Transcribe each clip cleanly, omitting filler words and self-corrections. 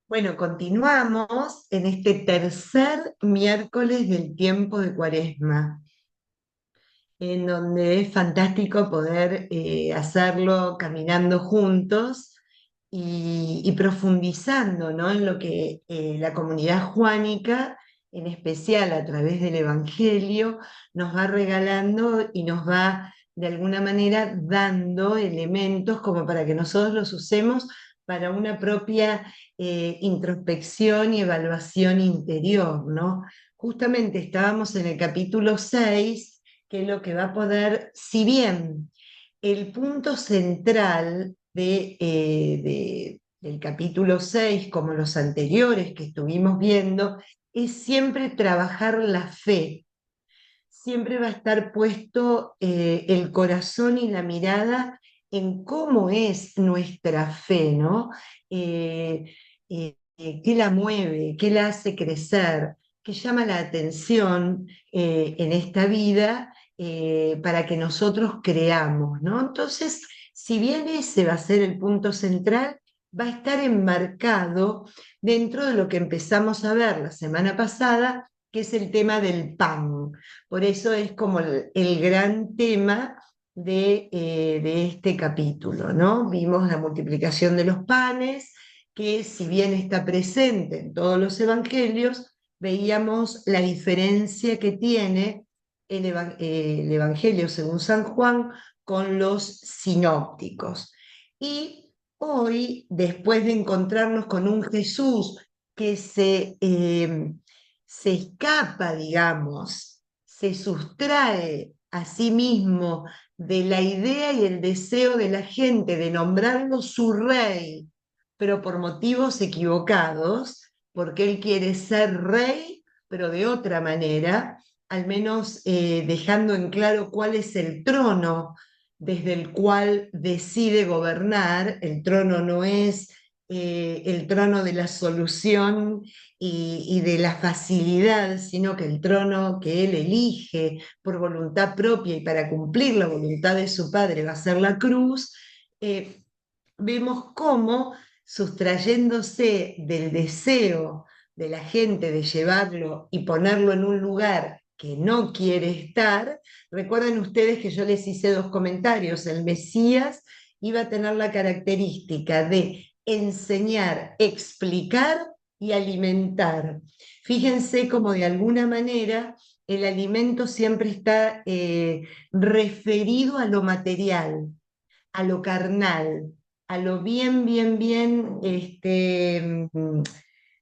Bueno, continuamos en este tercer miércoles del tiempo de Cuaresma, en donde es fantástico poder hacerlo caminando juntos y profundizando, ¿no? En lo que la comunidad juánica, en especial a través del Evangelio, nos va regalando y nos va de alguna manera dando elementos como para que nosotros los usemos para una propia introspección y evaluación interior, ¿no? Justamente estábamos en el capítulo 6, que es lo que va a poder, si bien el punto central del capítulo 6, como los anteriores que estuvimos viendo, es siempre trabajar la fe. Siempre va a estar puesto el corazón y la mirada en cómo es nuestra fe, ¿no? ¿Qué la mueve? ¿Qué la hace crecer? ¿Qué llama la atención en esta vida para que nosotros creamos, ¿no? Entonces, si bien ese va a ser el punto central, va a estar enmarcado dentro de lo que empezamos a ver la semana pasada, que es el tema del pan. Por eso es como el gran tema de este capítulo, ¿no? Vimos la multiplicación de los panes, que si bien está presente en todos los evangelios, veíamos la diferencia que tiene el Evangelio según San Juan con los sinópticos. Y hoy, después de encontrarnos con un Jesús que se escapa, digamos, se sustrae a sí mismo de la idea y el deseo de la gente de nombrarlo su rey, pero por motivos equivocados, porque él quiere ser rey, pero de otra manera, al menos dejando en claro cuál es el trono desde el cual decide gobernar. El trono no es el trono de la solución y de la facilidad, sino que el trono que él elige por voluntad propia y para cumplir la voluntad de su padre va a ser la cruz. Vemos cómo, sustrayéndose del deseo de la gente de llevarlo y ponerlo en un lugar que no quiere estar, recuerden ustedes que yo les hice dos comentarios. El Mesías iba a tener la característica de enseñar, explicar y alimentar. Fíjense cómo de alguna manera el alimento siempre está referido a lo material, a lo carnal, a lo bien, bien, bien,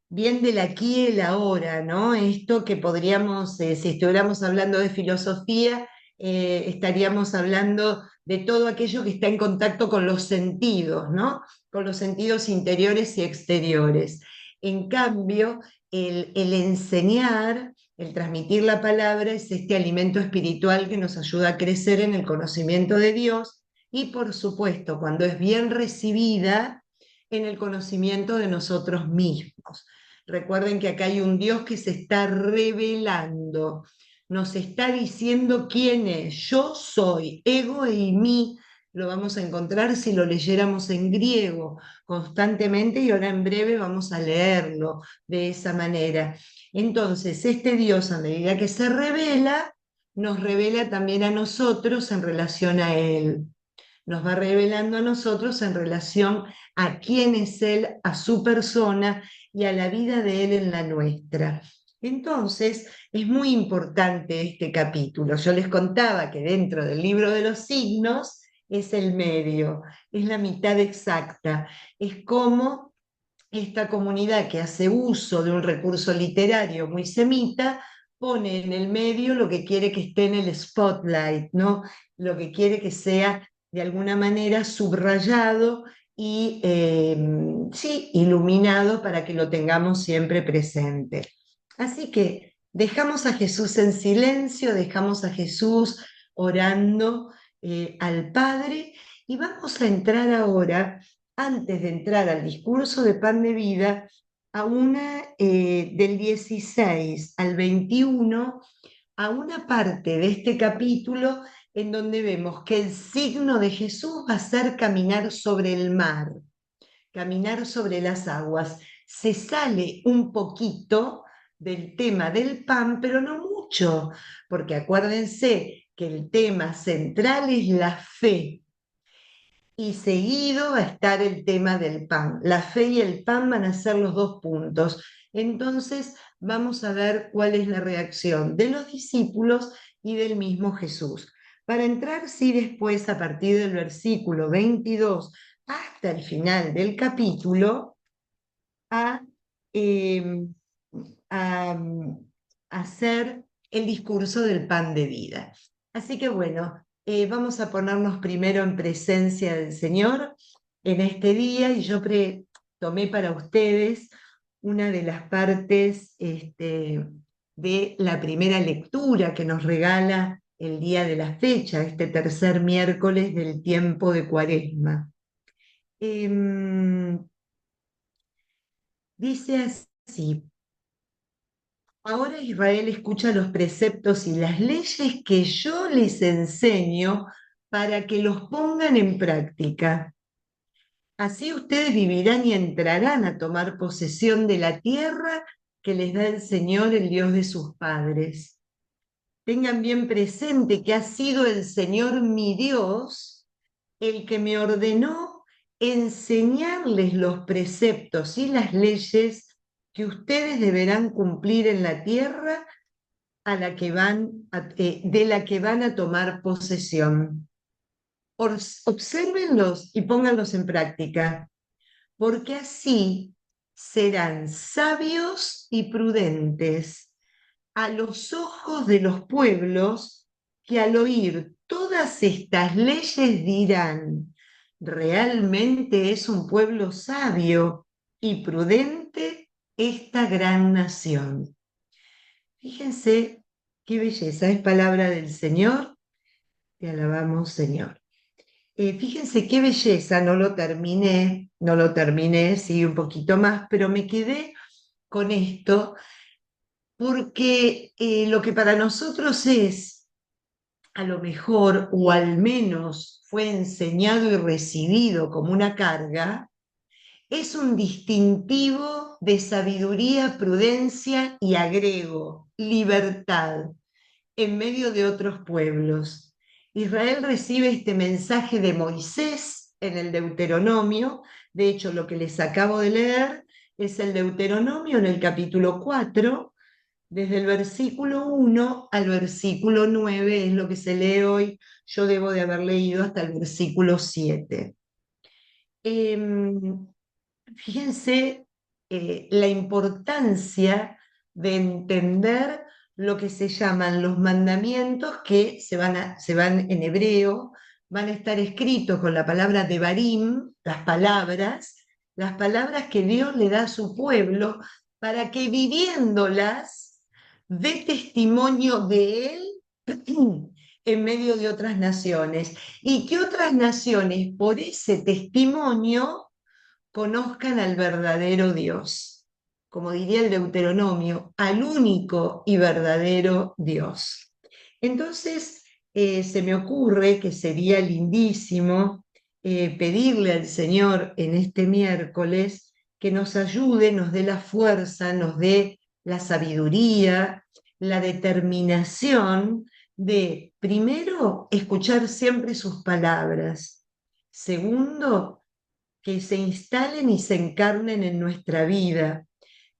bien del aquí y el ahora, ¿no? Esto que podríamos, si estuviéramos hablando de filosofía, estaríamos hablando de todo aquello que está en contacto con los sentidos, ¿no? Con los sentidos interiores y exteriores. En cambio, el enseñar, el transmitir la palabra es este alimento espiritual que nos ayuda a crecer en el conocimiento de Dios y, por supuesto, cuando es bien recibida, en el conocimiento de nosotros mismos. Recuerden que acá hay un Dios que se está revelando, nos está diciendo quién es. Yo soy, ego y mí. Lo vamos a encontrar si lo leyéramos en griego constantemente, y ahora en breve vamos a leerlo de esa manera. Entonces, este Dios, a medida que se revela, nos revela también a nosotros en relación a Él. Nos va revelando a nosotros en relación a quién es Él, a su persona y a la vida de Él en la nuestra. Entonces, es muy importante este capítulo. Yo les contaba que dentro del libro de los signos es el medio, es la mitad exacta, es como esta comunidad que hace uso de un recurso literario muy semita pone en el medio lo que quiere que esté en el spotlight, ¿no? Lo que quiere que sea de alguna manera subrayado y sí, iluminado para que lo tengamos siempre presente. Así que dejamos a Jesús en silencio, dejamos a Jesús orando al Padre, y vamos a entrar ahora, antes de entrar al discurso de pan de vida, a una del 16 al 21, a una parte de este capítulo en donde vemos que el signo de Jesús va a ser caminar sobre el mar, caminar sobre las aguas. se sale un poquito del tema del pan, pero no mucho, porque acuérdense que el tema central es la fe y seguido va a estar el tema del pan. La fe y el pan van a ser los dos puntos. Entonces vamos a ver cuál es la reacción de los discípulos y del mismo Jesús. Para entrar, sí, después, a partir del versículo 22 hasta el final del capítulo, a, eh, a, hacer el discurso del pan de vida. Así que bueno, vamos a ponernos primero en presencia del Señor en este día y yo tomé para ustedes una de las partes de la primera lectura que nos regala el día de la fecha, este tercer miércoles del tiempo de Cuaresma. Dice así: ahora Israel escucha los preceptos y las leyes que yo les enseño para que los pongan en práctica. Así ustedes vivirán y entrarán a tomar posesión de la tierra que les da el Señor, el Dios de sus padres. Tengan bien presente que ha sido el Señor mi Dios el que me ordenó enseñarles los preceptos y las leyes que ustedes deberán cumplir en la tierra de la que van a tomar posesión. Obsérvenlos y pónganlos en práctica, porque así serán sabios y prudentes a los ojos de los pueblos que al oír todas estas leyes dirán: realmente es un pueblo sabio y prudente esta gran nación. Fíjense qué belleza, es palabra del Señor, te alabamos, Señor. Fíjense qué belleza, no lo terminé, sí, un poquito más, pero me quedé con esto porque lo que para nosotros es, a lo mejor, o al menos fue enseñado y recibido como una carga, es un distintivo de sabiduría, prudencia y agrego, libertad en medio de otros pueblos. Israel recibe este mensaje de Moisés en el Deuteronomio. De hecho, lo que les acabo de leer es el Deuteronomio en el capítulo 4, desde el versículo 1 al versículo 9, es lo que se lee hoy. Yo debo de haber leído hasta el versículo 7. Fíjense la importancia de entender lo que se llaman los mandamientos, que se van en hebreo, van a estar escritos con la palabra devarim, las palabras que Dios le da a su pueblo para que viviéndolas dé testimonio de Él en medio de otras naciones, y que otras naciones por ese testimonio conozcan al verdadero Dios, como diría el Deuteronomio, al único y verdadero Dios. Entonces, se me ocurre que sería lindísimo pedirle al Señor en este miércoles que nos ayude, nos dé la fuerza, nos dé la sabiduría, la determinación de, primero, escuchar siempre sus palabras. Segundo, que se instalen y se encarnen en nuestra vida.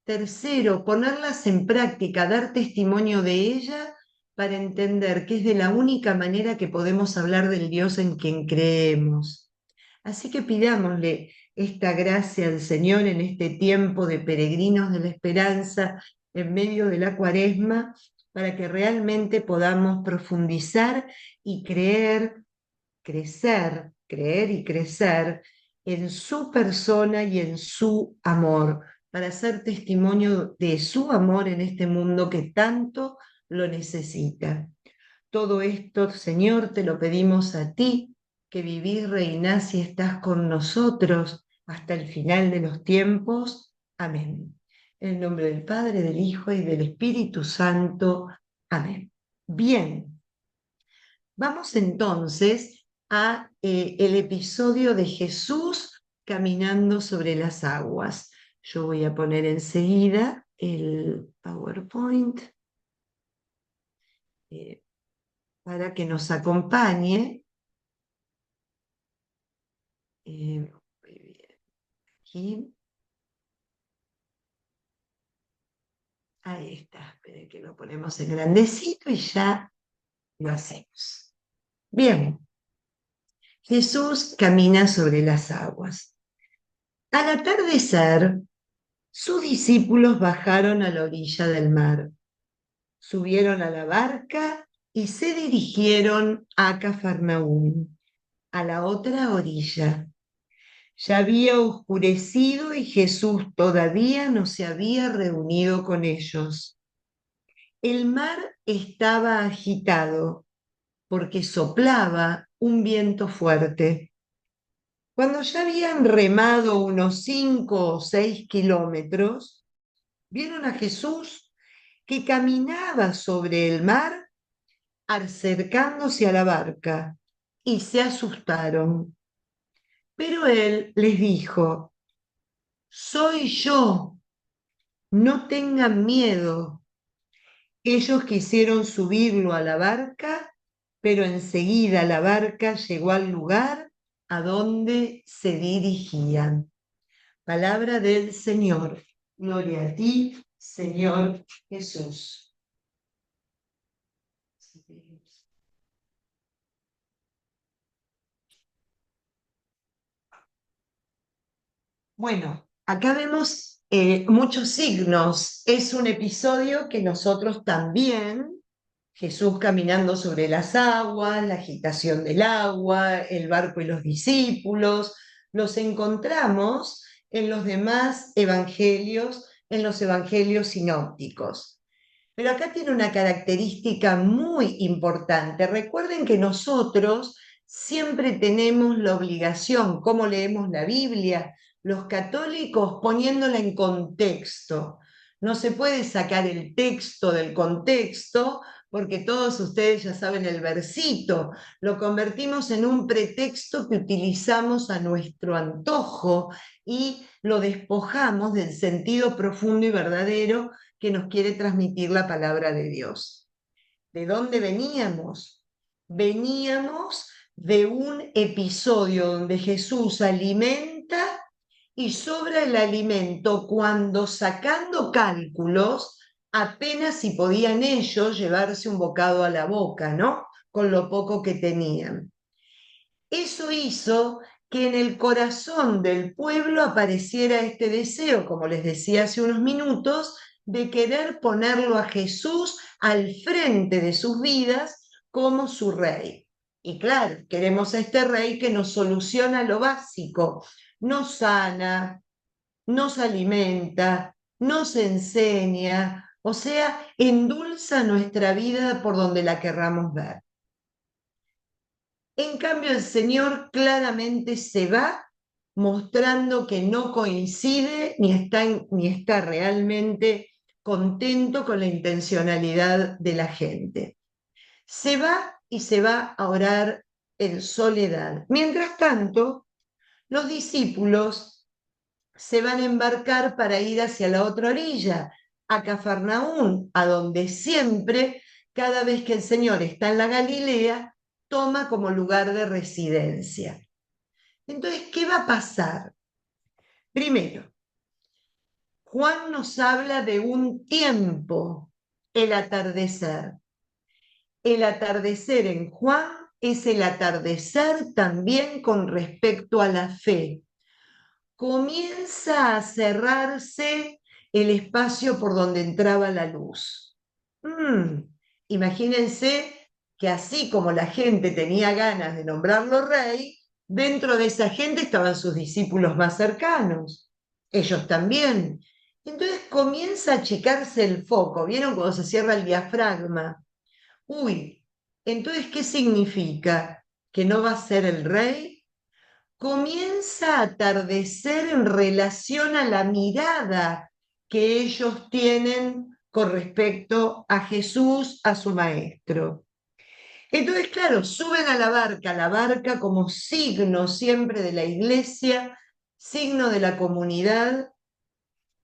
Tercero, ponerlas en práctica, dar testimonio de ella para entender que es de la única manera que podemos hablar del Dios en quien creemos. Así que pidámosle esta gracia al Señor en este tiempo de peregrinos de la esperanza en medio de la Cuaresma, para que realmente podamos profundizar y creer y crecer en su persona y en su amor, para ser testimonio de su amor en este mundo que tanto lo necesita. Todo esto, Señor, te lo pedimos a ti, que vivís, reinás y estás con nosotros hasta el final de los tiempos. Amén. En el nombre del Padre, del Hijo y del Espíritu Santo. Amén. Bien, vamos entonces el episodio de Jesús caminando sobre las aguas. Yo voy a poner enseguida el PowerPoint eh, para que nos acompañe. Muy bien, aquí. Ahí está, esperen que lo ponemos en grandecito y ya lo hacemos. Bien, Jesús camina sobre las aguas. Al atardecer, sus discípulos bajaron a la orilla del mar, subieron a la barca y se dirigieron a Cafarnaúm, a la otra orilla. Ya había oscurecido y Jesús todavía no se había reunido con ellos. El mar estaba agitado porque soplaba un viento fuerte. Cuando ya habían remado unos 5 o 6 kilómetros, vieron a Jesús que caminaba sobre el mar acercándose a la barca y se asustaron. Pero él les dijo: soy yo, no tengan miedo. Ellos quisieron subirlo a la barca, pero enseguida la barca llegó al lugar a donde se dirigían. Palabra del Señor. Gloria a ti, Señor Jesús. Bueno, acá vemos muchos signos. Es un episodio que nosotros también, Jesús caminando sobre las aguas, la agitación del agua, el barco y los discípulos, los encontramos en los demás evangelios, en los evangelios sinópticos. Pero acá tiene una característica muy importante. Recuerden que nosotros siempre tenemos la obligación, como leemos la Biblia, los católicos poniéndola en contexto. No se puede sacar el texto del contexto porque todos ustedes ya saben el versito. Lo convertimos en un pretexto que utilizamos a nuestro antojo y lo despojamos del sentido profundo y verdadero que nos quiere transmitir la palabra de Dios. ¿De dónde veníamos? Veníamos de un episodio donde Jesús alimenta y sobra el alimento cuando, sacando cálculos, apenas si podían ellos llevarse un bocado a la boca, ¿no? Con lo poco que tenían. Eso hizo que en el corazón del pueblo apareciera este deseo, como les decía hace unos minutos, de querer ponerlo a Jesús al frente de sus vidas como su rey. Y claro, queremos a este rey que nos soluciona lo básico, nos sana, nos alimenta, nos enseña, o sea, endulza nuestra vida por donde la querramos ver. En cambio, el Señor claramente se va mostrando que no coincide ni está realmente contento con la intencionalidad de la gente. Se va y se va a orar en soledad. Mientras tanto, los discípulos se van a embarcar para ir hacia la otra orilla, a Cafarnaún, a donde siempre, cada vez que el Señor está en la Galilea, toma como lugar de residencia. Entonces, ¿qué va a pasar? Primero, Juan nos habla de un tiempo, el atardecer. El atardecer en Juan es el atardecer también con respecto a la fe. Comienza a cerrarse el espacio por donde entraba la luz. Imagínense que así como la gente tenía ganas de nombrarlo rey, dentro de esa gente estaban sus discípulos más cercanos, ellos también. Entonces comienza a achicarse el foco, ¿vieron cuando se cierra el diafragma? Uy, entonces, ¿qué significa? ¿Que no va a ser el rey? Comienza a atardecer en relación a la mirada que ellos tienen con respecto a Jesús, a su maestro. Entonces, claro, suben a la barca como signo siempre de la iglesia, signo de la comunidad,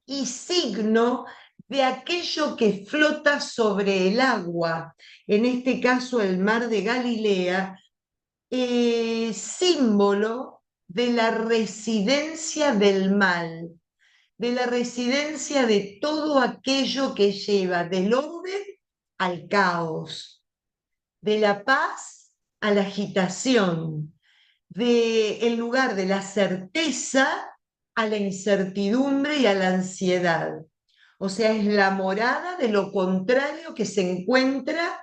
y signo de aquello que flota sobre el agua, en este caso el mar de Galilea, símbolo de la residencia del mal, de la residencia de todo aquello que lleva del orden al caos, de la paz a la agitación, del lugar de la certeza a la incertidumbre y a la ansiedad. O sea, es la morada de lo contrario que se encuentra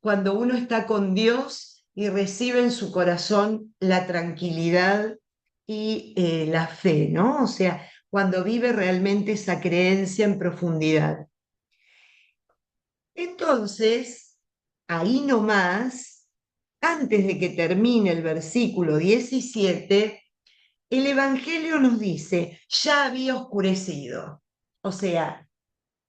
cuando uno está con Dios y recibe en su corazón la tranquilidad y la fe, ¿no? O sea, cuando vive realmente esa creencia en profundidad. Entonces, ahí nomás, antes de que termine el versículo 17, el Evangelio nos dice, ya había oscurecido. O sea,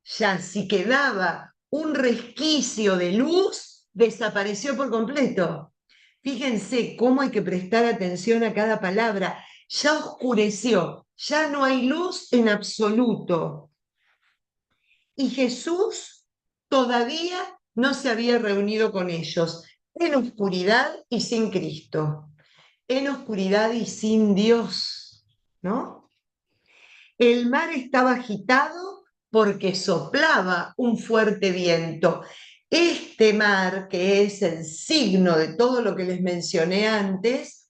ya si quedaba un resquicio de luz, desapareció por completo. Fíjense cómo hay que prestar atención a cada palabra. Ya oscureció, ya no hay luz en absoluto. Y Jesús todavía no se había reunido con ellos, en oscuridad y sin Cristo, en oscuridad y sin Dios, ¿no? El mar estaba agitado porque soplaba un fuerte viento. Este mar, que es el signo de todo lo que les mencioné antes,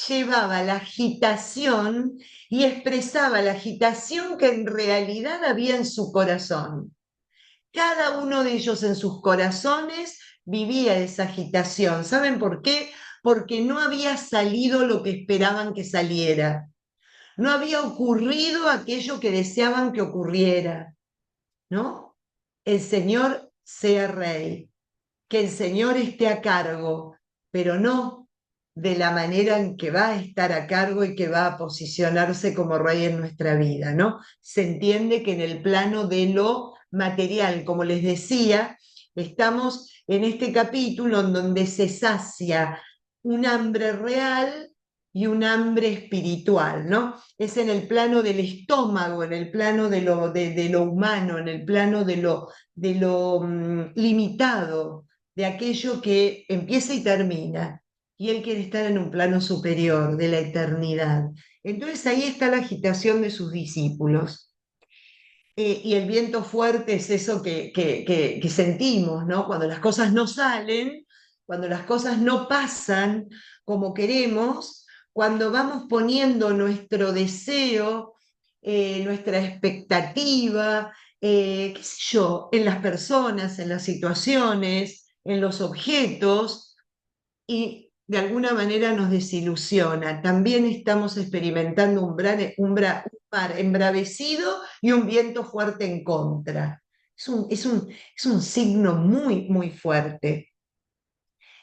llevaba la agitación y expresaba la agitación que en realidad había en su corazón. Cada uno de ellos en sus corazones vivía esa agitación. ¿Saben por qué? Porque no había salido lo que esperaban que saliera. No había ocurrido aquello que deseaban que ocurriera, ¿no? El Señor sea rey, que el Señor esté a cargo, pero no de la manera en que va a estar a cargo y que va a posicionarse como rey en nuestra vida, ¿no? Se entiende que en el plano de lo material, como les decía, estamos en este capítulo en donde se sacia un hambre real y un hambre espiritual, ¿no? Es en el plano del estómago, en el plano de lo humano, en el plano de lo limitado, de aquello que empieza y termina, y él quiere estar en un plano superior de la eternidad. Entonces ahí está la agitación de sus discípulos. Y el viento fuerte es eso que sentimos, ¿no? Cuando las cosas no salen, cuando las cosas no pasan como queremos, cuando vamos poniendo nuestro deseo, nuestra expectativa, qué sé yo, en las personas, en las situaciones, en los objetos, y de alguna manera nos desilusiona. También estamos experimentando un mar embravecido y un viento fuerte en contra. Es un signo muy, muy fuerte.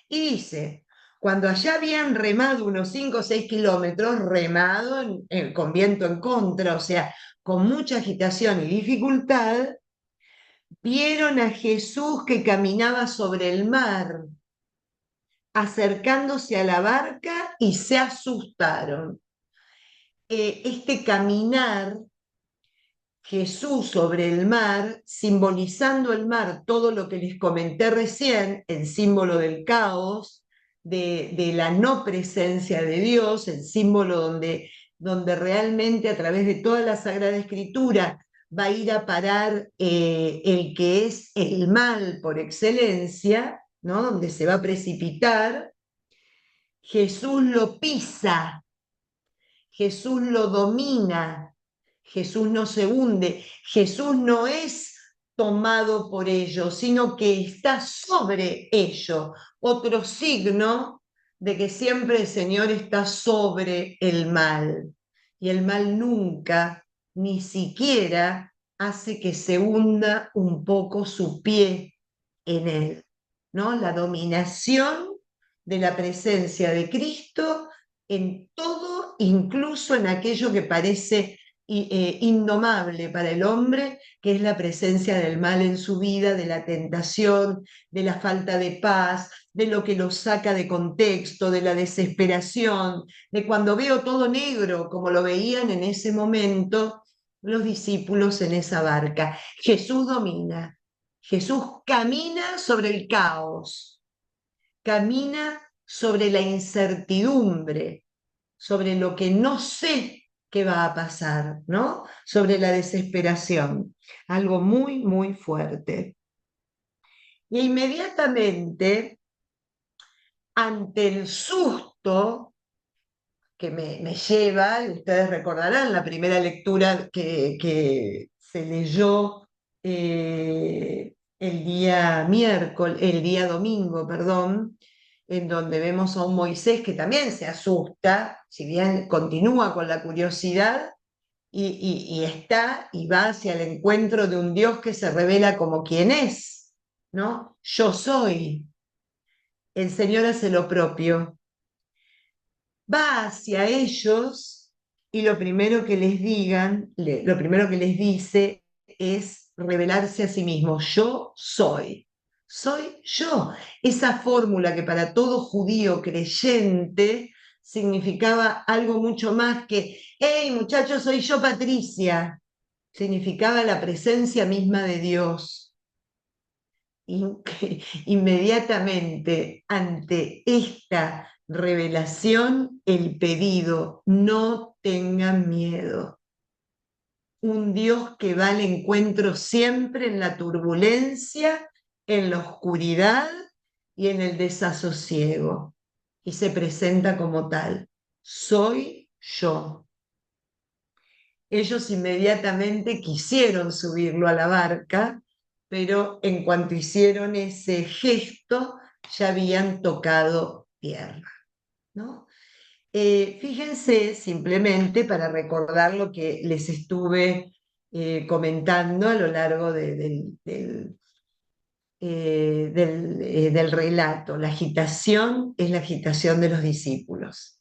Y dice, cuando allá habían remado unos 5 o 6 kilómetros, remado con viento en contra, o sea, con mucha agitación y dificultad, vieron a Jesús que caminaba sobre el mar, acercándose a la barca y se asustaron. Este caminar, Jesús sobre el mar, simbolizando el mar, todo lo que les comenté recién, el símbolo del caos, de la no presencia de Dios, el símbolo donde realmente a través de toda la Sagrada Escritura va a ir a parar el que es el mal por excelencia, ¿no? Donde se va a precipitar. Jesús lo pisa, Jesús lo domina, Jesús no se hunde, Jesús no es tomado por ello, sino que está sobre ello. Otro signo de que siempre el Señor está sobre el mal. Y el mal nunca, ni siquiera, hace que se hunda un poco su pie en él, ¿no? La dominación de la presencia de Cristo en todo, incluso en aquello que parece indomable para el hombre, que es la presencia del mal en su vida, de la tentación, de la falta de paz, de lo que lo saca de contexto, de la desesperación, de cuando veo todo negro, como lo veían en ese momento, los discípulos en esa barca. Jesús domina, Jesús camina sobre el caos, camina sobre la incertidumbre, sobre lo que no sé qué va a pasar, ¿no? Sobre la desesperación, algo muy, muy fuerte. Y inmediatamente, ante el susto que me lleva, y ustedes recordarán la primera lectura que se leyó el día miércoles, el día domingo, perdón, en donde vemos a un Moisés que también se asusta, si bien continúa con la curiosidad, y está y va hacia el encuentro de un Dios que se revela como quien es, ¿no? Yo soy. El Señor hace lo propio, va hacia ellos y lo primero que les digan, lo primero que les dice es revelarse a sí mismo. Yo soy yo. Esa fórmula que para todo judío creyente significaba algo mucho más que, hey muchachos, soy yo Patricia. Significaba la presencia misma de Dios. Inmediatamente ante esta revelación, el pedido, no tengan miedo. Un Dios que va al encuentro siempre en la turbulencia, en la oscuridad y en el desasosiego. Y se presenta como tal. Soy yo. Ellos inmediatamente quisieron subirlo a la barca, pero en cuanto hicieron ese gesto, ya habían tocado tierra, ¿no? Fíjense simplemente para recordar lo que les estuve comentando a lo largo del relato. La agitación es la agitación de los discípulos,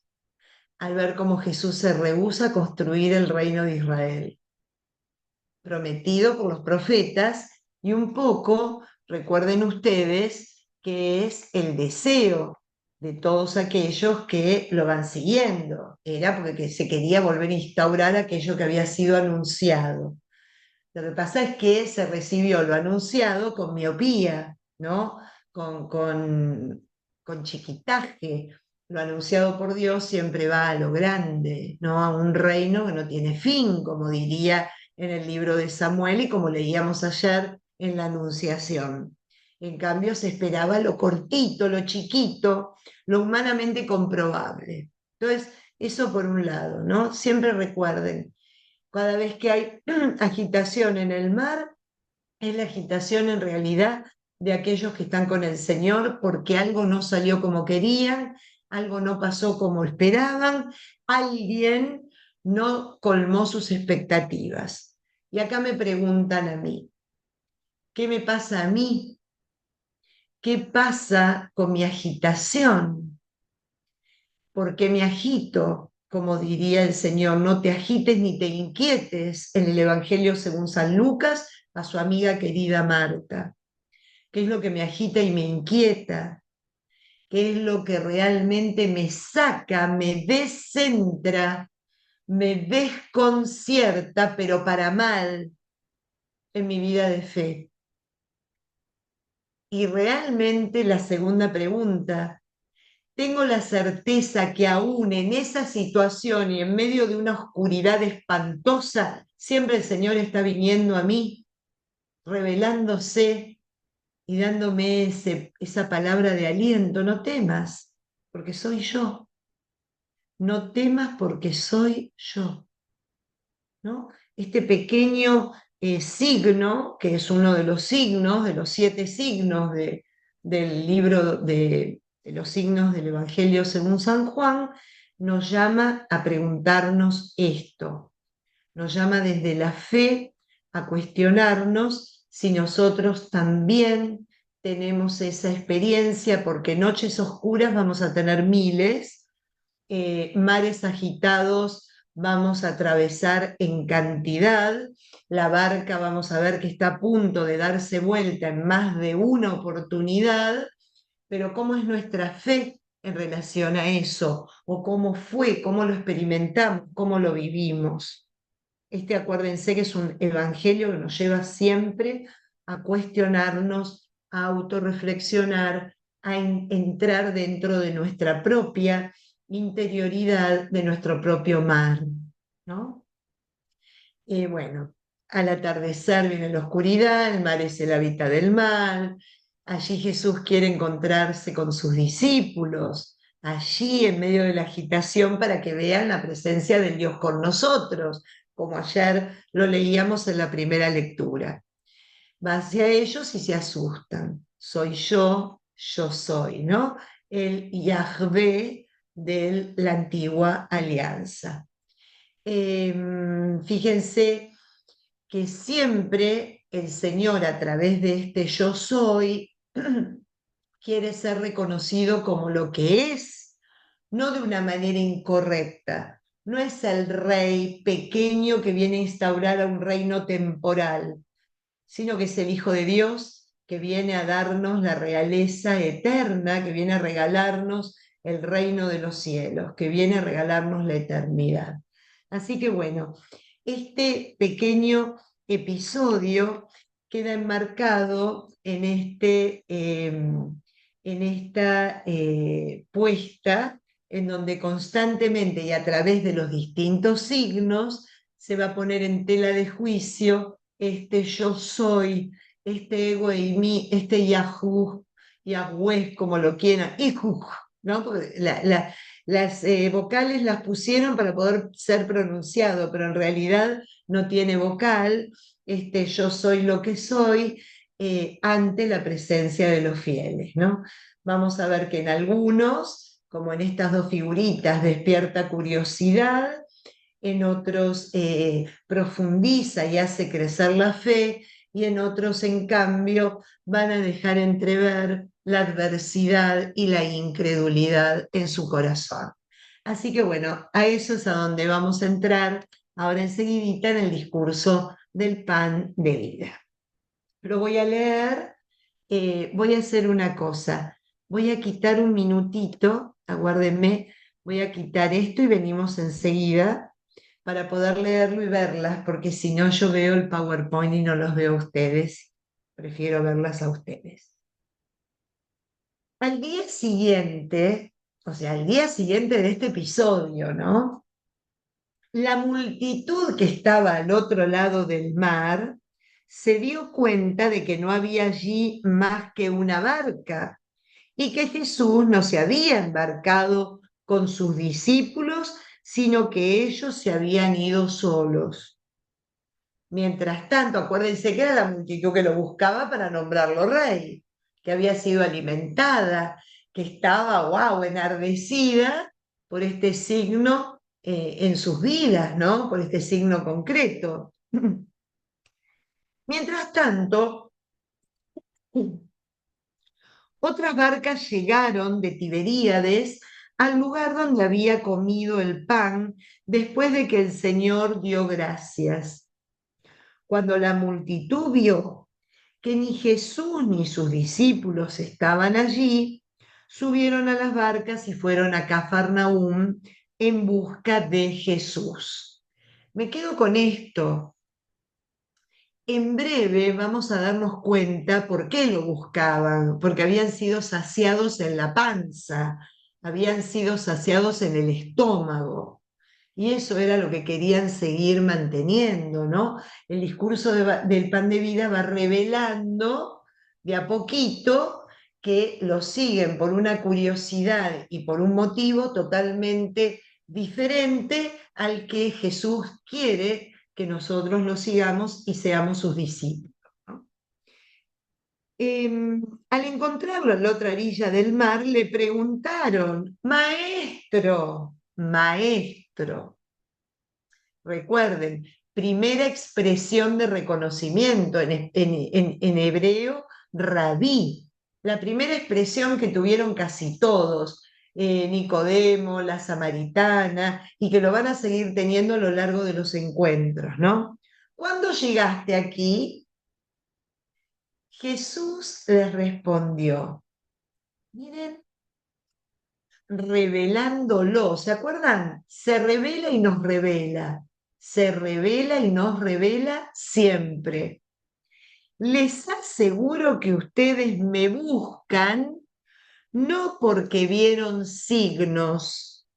al ver cómo Jesús se rehúsa a construir el reino de Israel prometido por los profetas, y un poco, recuerden ustedes, que es el deseo de todos aquellos que lo van siguiendo. Era porque se quería volver a instaurar aquello que había sido anunciado. Lo que pasa es que se recibió lo anunciado con miopía, ¿no? Con chiquitaje. Lo anunciado por Dios siempre va a lo grande, ¿no? A un reino que no tiene fin, como diría en el libro de Samuel y como leíamos ayer en la Anunciación. En cambio, se esperaba lo cortito, lo chiquito, lo humanamente comprobable. Entonces, eso por un lado, ¿no? Siempre recuerden, cada vez que hay agitación en el mar, es la agitación en realidad de aquellos que están con el Señor porque algo no salió como querían, algo no pasó como esperaban, alguien no colmó sus expectativas. Y acá me preguntan a mí, ¿qué me pasa a mí? ¿Qué pasa con mi agitación? ¿Por qué me agito? Como diría el Señor, no te agites ni te inquietes en el Evangelio según San Lucas a su amiga querida Marta. ¿Qué es lo que me agita y me inquieta? ¿Qué es lo que realmente me saca, me descentra, me desconcierta, pero para mal en mi vida de fe? Y realmente la segunda pregunta, tengo la certeza que aún en esa situación y en medio de una oscuridad espantosa, siempre el Señor está viniendo a mí, revelándose y dándome esa palabra de aliento. No temas, porque soy yo. No temas porque soy yo, ¿no? Este pequeño signo, que es uno de los signos, de los 7 signos del libro de los signos del Evangelio según San Juan, nos llama a preguntarnos esto, nos llama desde la fe a cuestionarnos si nosotros también tenemos esa experiencia, porque noches oscuras vamos a tener miles, mares agitados vamos a atravesar en cantidad, la barca vamos a ver que está a punto de darse vuelta en más de una oportunidad, pero ¿cómo es nuestra fe en relación a eso? ¿O cómo fue? ¿Cómo lo experimentamos? ¿Cómo lo vivimos? Acuérdense que es un evangelio que nos lleva siempre a cuestionarnos, a autorreflexionar, a entrar dentro de nuestra propia interioridad, de nuestro propio mar, ¿no? Bueno, al atardecer viene la oscuridad, el mar es el hábitat del mal. Allí Jesús quiere encontrarse con sus discípulos, allí en medio de la agitación para que vean la presencia del Dios con nosotros, como ayer lo leíamos en la primera lectura. Va hacia ellos y se asustan. Soy yo soy, ¿no? El Yahvé de la antigua alianza. Fíjense que siempre el Señor a través de este yo soy quiere ser reconocido como lo que es, no de una manera incorrecta. No es el rey pequeño que viene a instaurar a un reino temporal, sino que es el Hijo de Dios que viene a darnos la realeza eterna, que viene a regalarnos el reino de los cielos, que viene a regalarnos la eternidad. Así que bueno, este pequeño episodio queda enmarcado en esta puesta en donde constantemente y a través de los distintos signos se va a poner en tela de juicio este yo soy, este ego y mí, este Yahoo, Yahweh, como lo quieran, Ihu, ¿no? Porque las vocales las pusieron para poder ser pronunciado, pero en realidad no tiene vocal, este yo soy lo que soy, ante la presencia de los fieles, ¿no? Vamos a ver que en algunos, como en estas dos figuritas, despierta curiosidad, en otros profundiza y hace crecer la fe, y en otros, en cambio, van a dejar entrever la adversidad y la incredulidad en su corazón. Así que bueno, a eso es a donde vamos a entrar ahora enseguidita en el discurso del pan de vida. Lo voy a leer, voy a hacer una cosa, voy a quitar un minutito, aguárdenme, voy a quitar esto y venimos enseguida para poder leerlo y verlas, porque si no yo veo el PowerPoint y no los veo a ustedes, prefiero verlas a ustedes. Al día siguiente, o sea, al día siguiente de este episodio, ¿no? La multitud que estaba al otro lado del mar se dio cuenta de que no había allí más que una barca y que Jesús no se había embarcado con sus discípulos, sino que ellos se habían ido solos. Mientras tanto, acuérdense que era la multitud que lo buscaba para nombrarlo rey, que había sido alimentada, que estaba, wow, enardecida por este signo en sus vidas, ¿no? Por este signo concreto. Mientras tanto, otras barcas llegaron de Tiberíades al lugar donde había comido el pan después de que el Señor dio gracias. Cuando la multitud vio que ni Jesús ni sus discípulos estaban allí, subieron a las barcas y fueron a Cafarnaúm en busca de Jesús. Me quedo con esto. En breve vamos a darnos cuenta por qué lo buscaban, porque habían sido saciados en la panza, habían sido saciados en el estómago. Y eso era lo que querían seguir manteniendo, ¿no? El discurso del pan de vida va revelando de a poquito que lo siguen por una curiosidad y por un motivo totalmente diferente al que Jesús quiere que nosotros lo sigamos y seamos sus discípulos, ¿no? Al encontrarlo en la otra orilla del mar, le preguntaron, maestro, maestro. Recuerden, primera expresión de reconocimiento en hebreo, rabí. La primera expresión que tuvieron casi todos, Nicodemo, la samaritana, y que lo van a seguir teniendo a lo largo de los encuentros, ¿no? ¿Cuándo llegaste aquí? Jesús les respondió, miren, revelándolo, ¿se acuerdan? Se revela y nos revela. se revela y nos revela siempre. Les aseguro que ustedes me buscan no porque vieron signos,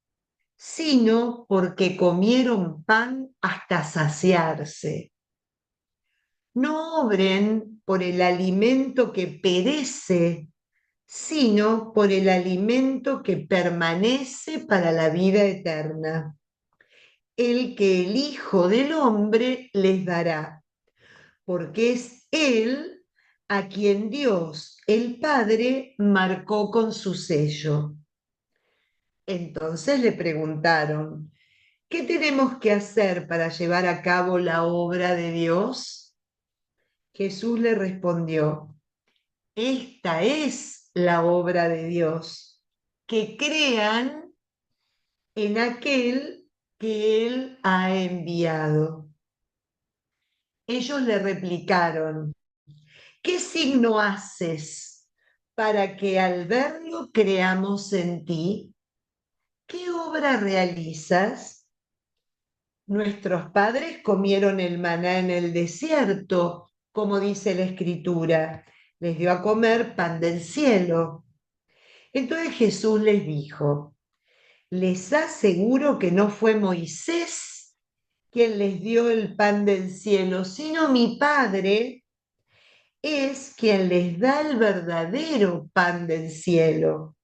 sino porque comieron pan hasta saciarse. No obren por el alimento que perece, sino por el alimento que permanece para la vida eterna, el que el Hijo del Hombre les dará, porque es Él a quien Dios, el Padre, marcó con su sello. Entonces le preguntaron, ¿qué tenemos que hacer para llevar a cabo la obra de Dios? Jesús le respondió, esta es la obra de Dios, que crean en aquel que Él ha enviado. Ellos le replicaron, ¿qué signo haces para que al verlo creamos en ti? ¿Qué obra realizas? Nuestros padres comieron el maná en el desierto, como dice la Escritura. Les dio a comer pan del cielo. Entonces Jesús les dijo, les aseguro que no fue Moisés quien les dio el pan del cielo, sino mi Padre es quien les da el verdadero pan del cielo,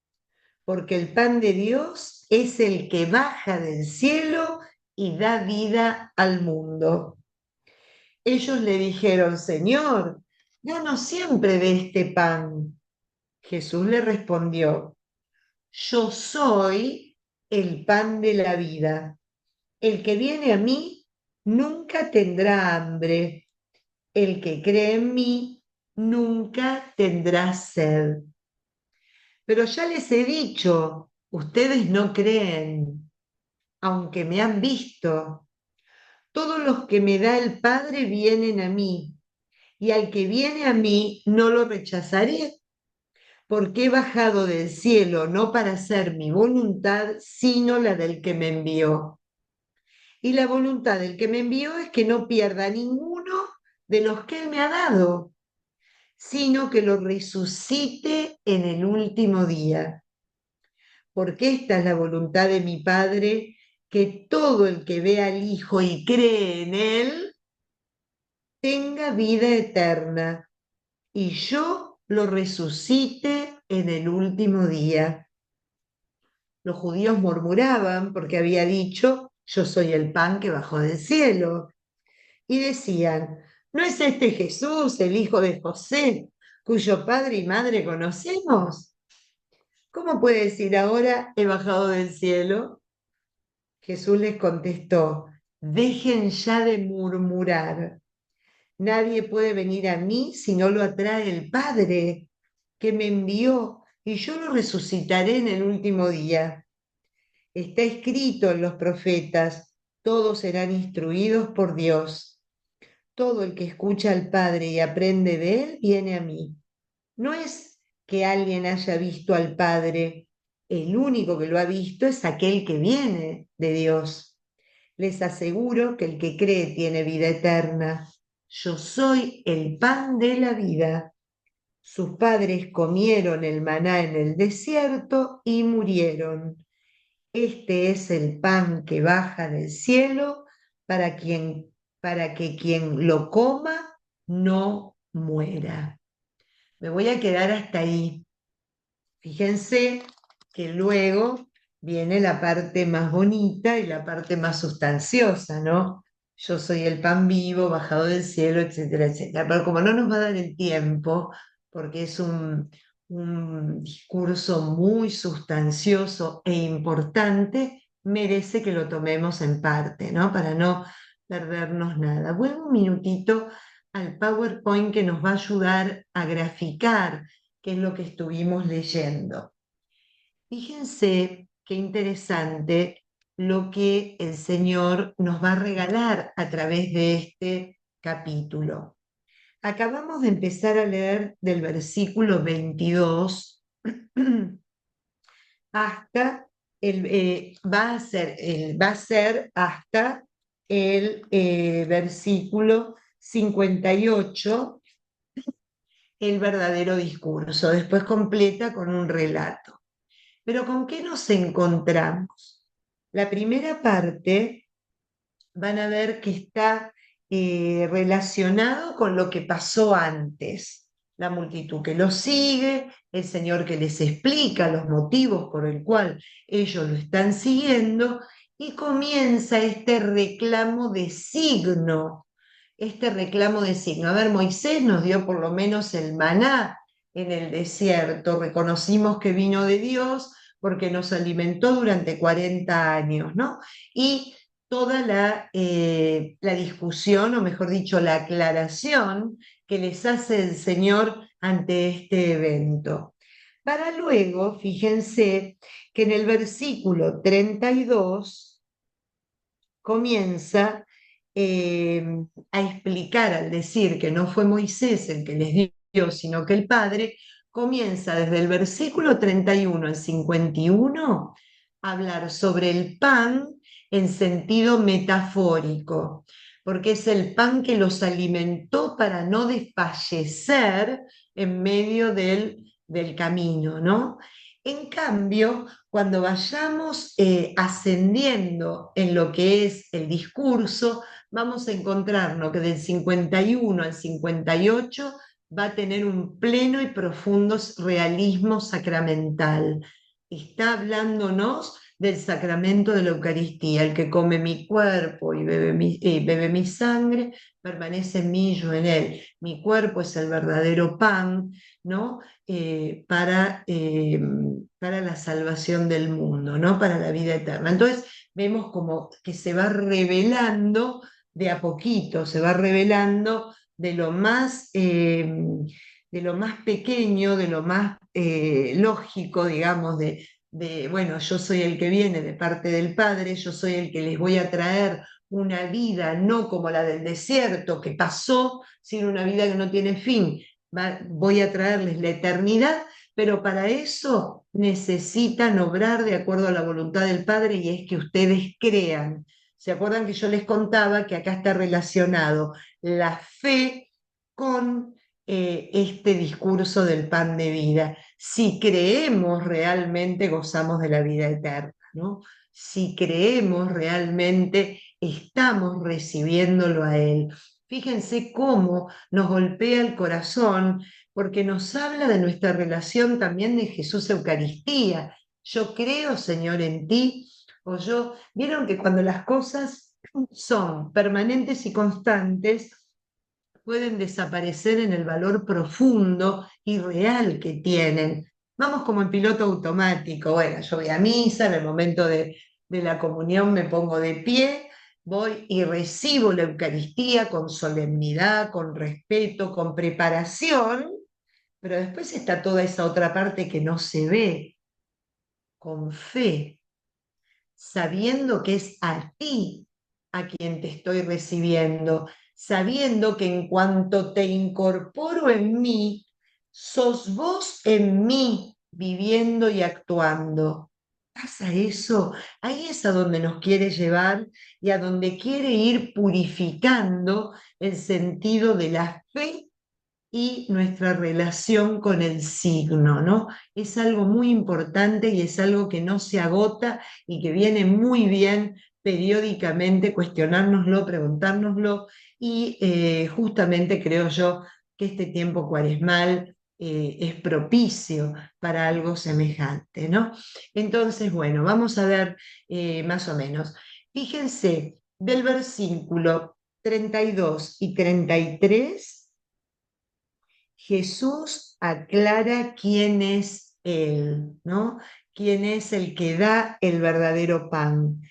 porque el pan de Dios es el que baja del cielo y da vida al mundo. Ellos le dijeron, Señor, danos siempre de este pan. Jesús le respondió, yo soy el pan de la vida. El que viene a mí nunca tendrá hambre. El que cree en mí nunca tendrá sed. Pero ya les he dicho, ustedes no creen, aunque me han visto. Todos los que me da el Padre vienen a mí, y al que viene a mí no lo rechazaré, porque he bajado del cielo no para hacer mi voluntad, sino la del que me envió. Y la voluntad del que me envió es que no pierda ninguno de los que él me ha dado, sino que lo resucite en el último día. Porque esta es la voluntad de mi Padre, que todo el que ve al Hijo y cree en Él tenga vida eterna, y yo lo resucite en el último día. Los judíos murmuraban porque había dicho, yo soy el pan que bajó del cielo. Y decían, ¿no es este Jesús, el hijo de José, cuyo padre y madre conocemos? ¿Cómo puede decir ahora, he bajado del cielo? Jesús les contestó, dejen ya de murmurar. Nadie puede venir a mí si no lo atrae el Padre que me envió, y yo lo resucitaré en el último día. Está escrito en los profetas, todos serán instruidos por Dios. Todo el que escucha al Padre y aprende de él viene a mí. No es que alguien haya visto al Padre, el único que lo ha visto es aquel que viene de Dios. Les aseguro que el que cree tiene vida eterna. Yo soy el pan de la vida. Sus padres comieron el maná en el desierto y murieron. Este es el pan que baja del cielo para que quien lo coma no muera. Me voy a quedar hasta ahí. Fíjense que luego viene la parte más bonita y la parte más sustanciosa, ¿no? Yo soy el pan vivo, bajado del cielo, etcétera, etcétera. Pero como no nos va a dar el tiempo, porque es un discurso muy sustancioso e importante, merece que lo tomemos en parte, ¿no? Para no perdernos nada. Vuelvo un minutito al PowerPoint que nos va a ayudar a graficar qué es lo que estuvimos leyendo. Fíjense qué interesante lo que el Señor nos va a regalar a través de este capítulo. Acabamos de empezar a leer del versículo 22 hasta va a ser hasta el versículo 58, el verdadero discurso. Después completa con un relato. Pero ¿con qué nos encontramos? La primera parte van a ver que está relacionado con lo que pasó antes. La multitud que lo sigue, el Señor que les explica los motivos por el cual ellos lo están siguiendo, y comienza este reclamo de signo, este reclamo de signo. A ver, Moisés nos dio por lo menos el maná en el desierto, reconocimos que vino de Dios porque nos alimentó durante 40 años, ¿no? Y toda la discusión, o mejor dicho, la aclaración que les hace el Señor ante este evento. Para luego, fíjense que en el versículo 32 comienza eh, a explicar, al decir que no fue Moisés el que les dio, sino que el Padre, comienza desde el versículo 31 al 51 a hablar sobre el pan en sentido metafórico, porque es el pan que los alimentó para no desfallecer en medio del camino, ¿no? En cambio, cuando vayamos ascendiendo en lo que es el discurso, vamos a encontrarnos que del 51 al 58 va a tener un pleno y profundo realismo sacramental. Está hablándonos del sacramento de la Eucaristía. El que come mi cuerpo y bebe mi sangre, permanece en mí y yo en él. Mi cuerpo es el verdadero pan, ¿no? Para la salvación del mundo, ¿no? Para la vida eterna. Entonces vemos como que se va revelando de a poquito, se va revelando de lo más pequeño, de lo más lógico, digamos, bueno, yo soy el que viene de parte del Padre, yo soy el que les voy a traer una vida no como la del desierto que pasó, sino una vida que no tiene fin. Voy a traerles la eternidad, pero para eso necesitan obrar de acuerdo a la voluntad del Padre, y es que ustedes crean. ¿Se acuerdan que yo les contaba que acá está relacionado la fe con este discurso del pan de vida? Si creemos realmente gozamos de la vida eterna, ¿no? Si creemos realmente estamos recibiéndolo a Él. Fíjense cómo nos golpea el corazón, porque nos habla de nuestra relación también de Jesús Eucaristía. Yo creo, Señor, en ti, vieron que cuando las cosas son permanentes y constantes, pueden desaparecer en el valor profundo y real que tienen. Vamos como en piloto automático. Bueno, yo voy a misa, en el momento de la comunión me pongo de pie, voy y recibo la Eucaristía con solemnidad, con respeto, con preparación, pero después está toda esa otra parte que no se ve, con fe, sabiendo que es a ti a quien te estoy recibiendo, sabiendo que en cuanto te incorporo en mí, sos vos en mí viviendo y actuando. ¿Pasa eso? Ahí es a donde nos quiere llevar y a donde quiere ir purificando el sentido de la fe y nuestra relación con el signo, ¿no? Es algo muy importante y es algo que no se agota y que viene muy bien periódicamente cuestionárnoslo, preguntárnoslo, y justamente creo yo que este tiempo cuaresmal es propicio para algo semejante, ¿no? Entonces, bueno, vamos a ver más o menos. Fíjense, del versículo 32 y 33 Jesús aclara quién es Él, ¿no? Quién es el que da el verdadero pan.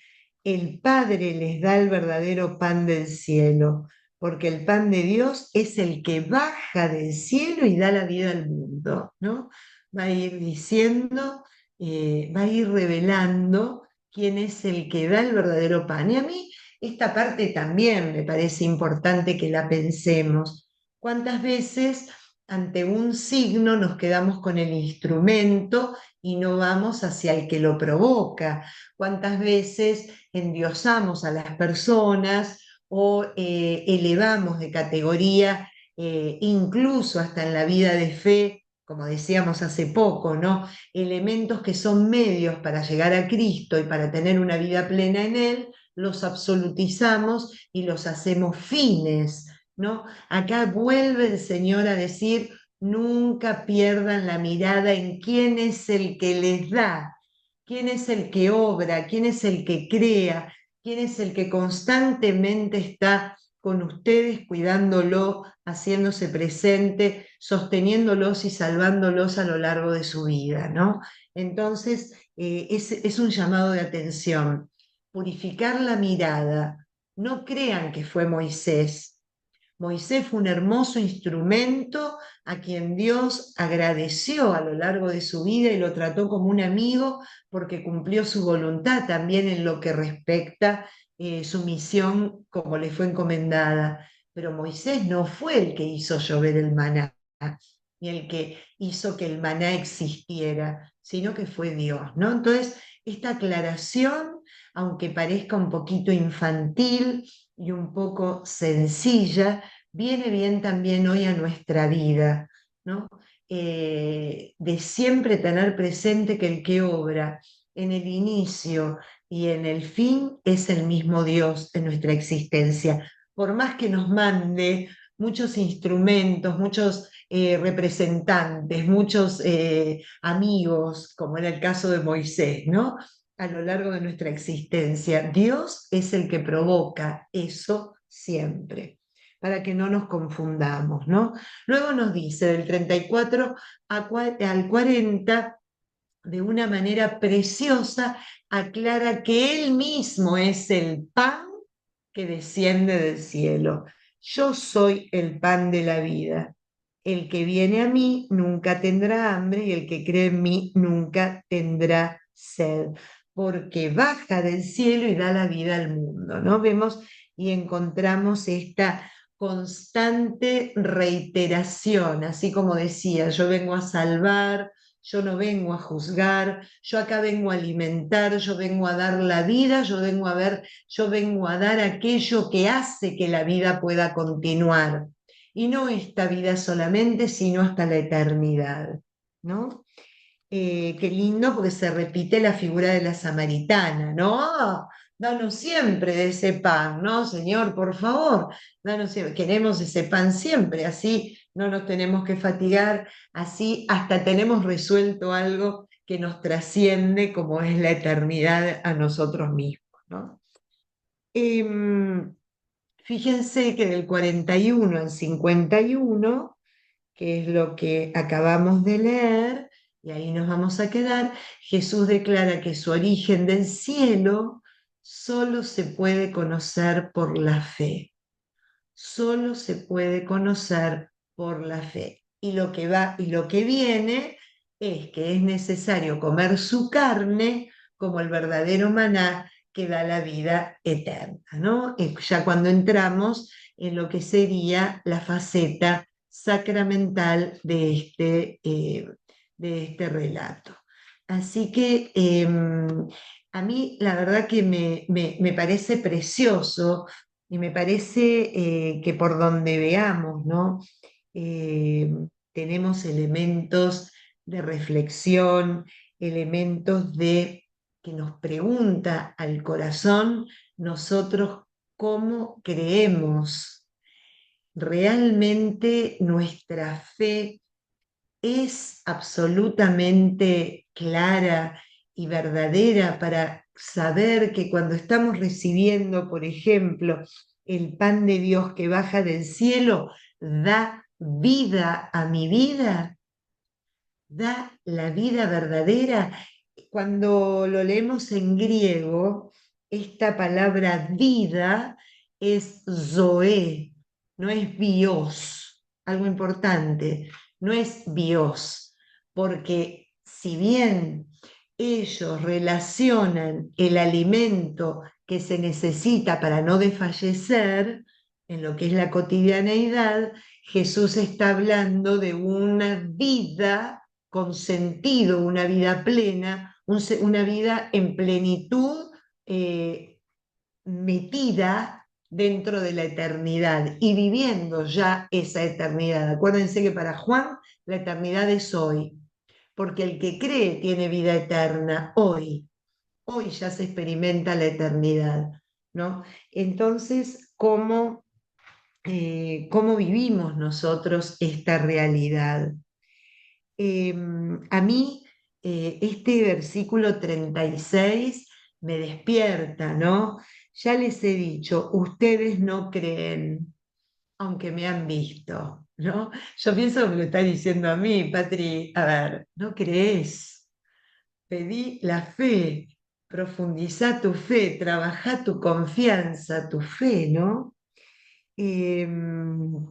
El Padre les da el verdadero pan del cielo, porque el pan de Dios es el que baja del cielo y da la vida al mundo, ¿no? Va a ir diciendo, va a ir revelando quién es el que da el verdadero pan. Y a mí esta parte también me parece importante que la pensemos. ¿Cuántas veces ante un signo nos quedamos con el instrumento y no vamos hacia el que lo provoca. ¿Cuántas veces endiosamos a las personas o elevamos de categoría, incluso hasta en la vida de fe, como decíamos hace poco, ¿no? Elementos que son medios para llegar a Cristo y para tener una vida plena en Él, los absolutizamos y los hacemos fines, ¿no? Acá vuelve el Señor a decir, nunca pierdan la mirada en quién es el que les da, quién es el que obra, quién es el que crea, quién es el que constantemente está con ustedes, cuidándolo, haciéndose presente, sosteniéndolos y salvándolos a lo largo de su vida, ¿no? Entonces, es un llamado de atención. Purificar la mirada. No crean que fue Moisés. Moisés fue un hermoso instrumento a quien Dios agradeció a lo largo de su vida y lo trató como un amigo porque cumplió su voluntad también en lo que respecta su misión como le fue encomendada. Pero Moisés no fue el que hizo llover el maná, ni el que hizo que el maná existiera, sino que fue Dios, ¿no? Entonces, esta aclaración, aunque parezca un poquito infantil, y un poco sencilla, viene bien también hoy a nuestra vida, ¿no? De siempre tener presente que el que obra en el inicio y en el fin es el mismo Dios en nuestra existencia. Por más que nos mande muchos instrumentos, muchos representantes, muchos amigos, como era el caso de Moisés, ¿no? A lo largo de nuestra existencia. Dios es el que provoca eso siempre, para que no nos confundamos, ¿no? Luego nos dice del 34 al 40, de una manera preciosa, aclara que Él mismo es el pan que desciende del cielo. Yo soy el pan de la vida. El que viene a mí nunca tendrá hambre y el que cree en mí nunca tendrá sed, porque baja del cielo y da la vida al mundo, ¿no? Vemos y encontramos esta constante reiteración, así como decía, yo vengo a salvar, yo no vengo a juzgar, yo acá vengo a alimentar, yo vengo a dar la vida, yo vengo a dar aquello que hace que la vida pueda continuar. Y no esta vida solamente, sino hasta la eternidad, ¿no? Qué lindo porque se repite la figura de la samaritana, ¿no? Danos siempre de ese pan, ¿no, Señor? Por favor, danos siempre. Queremos ese pan siempre, así no nos tenemos que fatigar, así hasta tenemos resuelto algo que nos trasciende como es la eternidad a nosotros mismos, ¿no? Em, Fíjense que del 41 al 51, que es lo que acabamos de leer, y ahí nos vamos a quedar, Jesús declara que su origen del cielo solo se puede conocer por la fe, solo se puede conocer por la fe. Y lo que va y lo que viene es que es necesario comer su carne como el verdadero maná que da la vida eterna, ¿no? Ya cuando entramos en lo que sería la faceta sacramental de este relato. Así que a mí la verdad que me parece precioso y me parece que por donde veamos, ¿no? Eh, Tenemos elementos de reflexión, elementos de que nos pregunta al corazón nosotros cómo creemos. ¿Realmente nuestra fe es absolutamente clara y verdadera para saber que cuando estamos recibiendo, por ejemplo, el pan de Dios que baja del cielo, da vida a mi vida? ¿Da la vida verdadera? Cuando lo leemos en griego, esta palabra vida es zoe, no es bios, algo importante, no es bios, porque si bien ellos relacionan el alimento que se necesita para no desfallecer, en lo que es la cotidianeidad, Jesús está hablando de una vida con sentido, una vida plena, una vida en plenitud, metida dentro de la eternidad y viviendo ya esa eternidad. Acuérdense que para Juan la eternidad es hoy, porque el que cree tiene vida eterna hoy. Hoy ya se experimenta la eternidad, ¿no? Entonces, ¿cómo vivimos nosotros esta realidad? Eh, a mí, este versículo 36 me despierta, ¿no? Ya les he dicho, ustedes no creen, aunque me han visto, ¿no? Yo pienso que me lo está diciendo a mí, Patri, a ver, ¿no crees? Pedí la fe, profundizá tu fe, trabajá tu confianza, tu fe, ¿no? Em,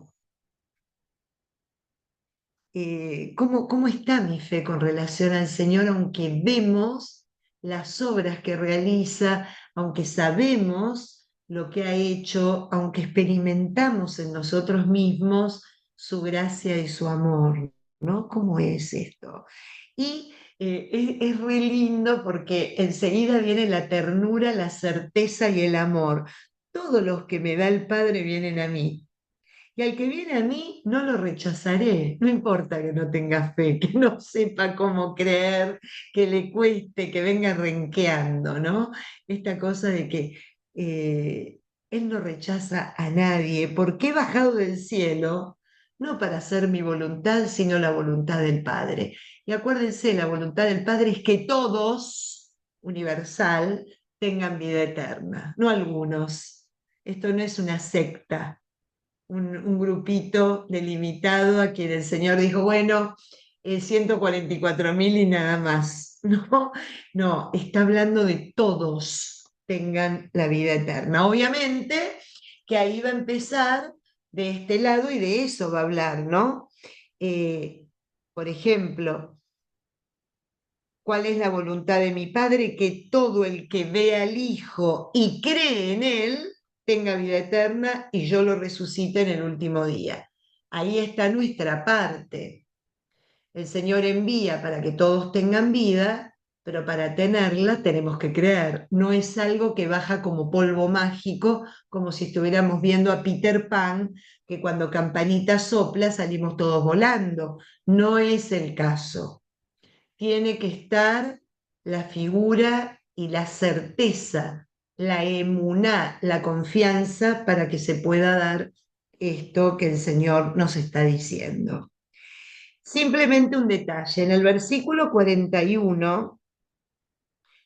¿cómo está mi fe con relación al Señor, aunque vemos las obras que realiza, aunque sabemos lo que ha hecho, aunque experimentamos en nosotros mismos su gracia y su amor, ¿no? ¿Cómo es esto? Y es re lindo porque enseguida viene la ternura, la certeza y el amor. Todos los que me da el Padre vienen a mí. Y al que viene a mí no lo rechazaré, no importa que no tenga fe, que no sepa cómo creer, que le cueste, que venga renqueando, ¿no? Esta cosa de que Él no rechaza a nadie, porque he bajado del cielo, no para hacer mi voluntad, sino la voluntad del Padre. Y acuérdense, la voluntad del Padre es que todos, universal, tengan vida eterna, no algunos. Esto no es una secta, un grupito delimitado a quien el Señor dijo, bueno, 144.000 y nada más. No, no, está hablando de todos tengan la vida eterna. Obviamente que ahí va a empezar de este lado y de eso va a hablar, ¿no? Eh, por ejemplo, ¿cuál es la voluntad de mi Padre? Que todo el que ve al Hijo y cree en Él tenga vida eterna y yo lo resucite en el último día. Ahí está nuestra parte. El Señor envía para que todos tengan vida, pero para tenerla tenemos que creer. No es algo que baja como polvo mágico, como si estuviéramos viendo a Peter Pan, que cuando campanita sopla salimos todos volando. No es el caso. Tiene que estar la figura y la certeza, la emuná, la confianza para que se pueda dar esto que el Señor nos está diciendo. Simplemente un detalle, en el versículo 41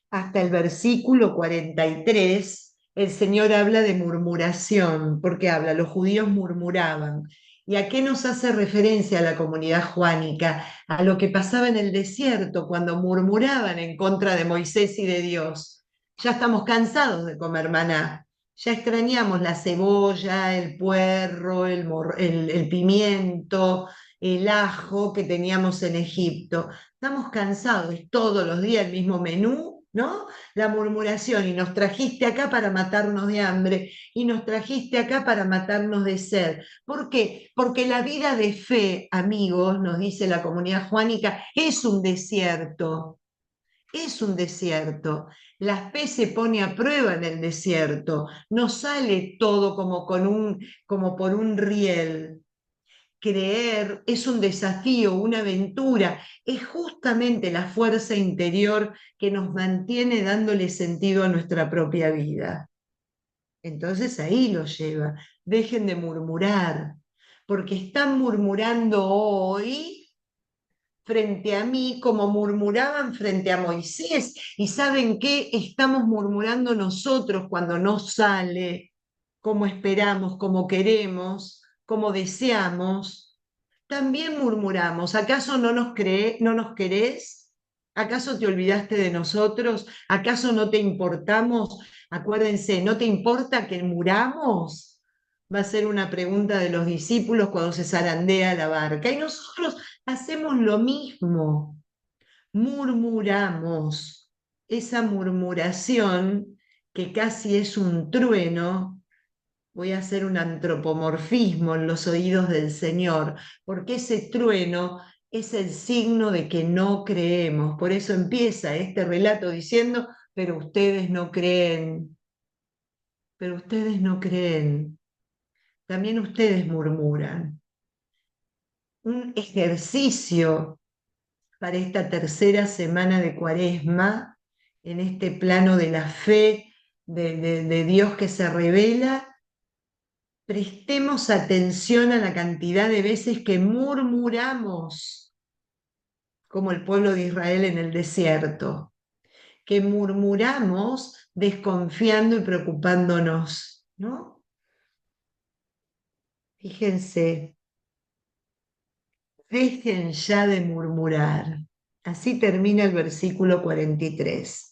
hasta el versículo 43, el Señor habla de murmuración, porque habla, los judíos murmuraban. ¿Y a qué nos hace referencia la comunidad juánica? A lo que pasaba en el desierto cuando murmuraban en contra de Moisés y de Dios. Ya estamos cansados de comer maná, ya extrañamos la cebolla, el puerro, el pimiento, el ajo que teníamos en Egipto. Estamos cansados, es todos los días el mismo menú, ¿no? La murmuración, y nos trajiste acá para matarnos de hambre, y nos trajiste acá para matarnos de sed. ¿Por qué? Porque la vida de fe, amigos, nos dice la comunidad juánica, es un desierto. Es un desierto. La fe se pone a prueba en el desierto. No sale todo como por un riel. Creer es un desafío, una aventura, es justamente la fuerza interior que nos mantiene dándole sentido a nuestra propia vida. Entonces ahí lo lleva. Dejen de murmurar, porque están murmurando hoy frente a mí como murmuraban frente a Moisés. ¿Y saben qué? Estamos murmurando nosotros cuando no sale como esperamos, como queremos, como deseamos. También murmuramos. ¿Acaso no nos querés? ¿Acaso te olvidaste de nosotros? ¿Acaso no te importamos? Acuérdense, ¿no te importa que muramos? Va a ser una pregunta de los discípulos cuando se zarandea la barca. Y nosotros hacemos lo mismo, murmuramos. Esa murmuración que casi es un trueno, voy a hacer un antropomorfismo en los oídos del Señor, porque ese trueno es el signo de que no creemos. Por eso empieza este relato diciendo, pero ustedes no creen, pero ustedes no creen, también ustedes murmuran. Un ejercicio para esta tercera semana de Cuaresma, en este plano de la fe, de Dios que se revela. Prestemos atención a la cantidad de veces que murmuramos, como el pueblo de Israel en el desierto, que murmuramos desconfiando y preocupándonos, ¿no? Fíjense, dejen ya de murmurar. Así termina el versículo 43.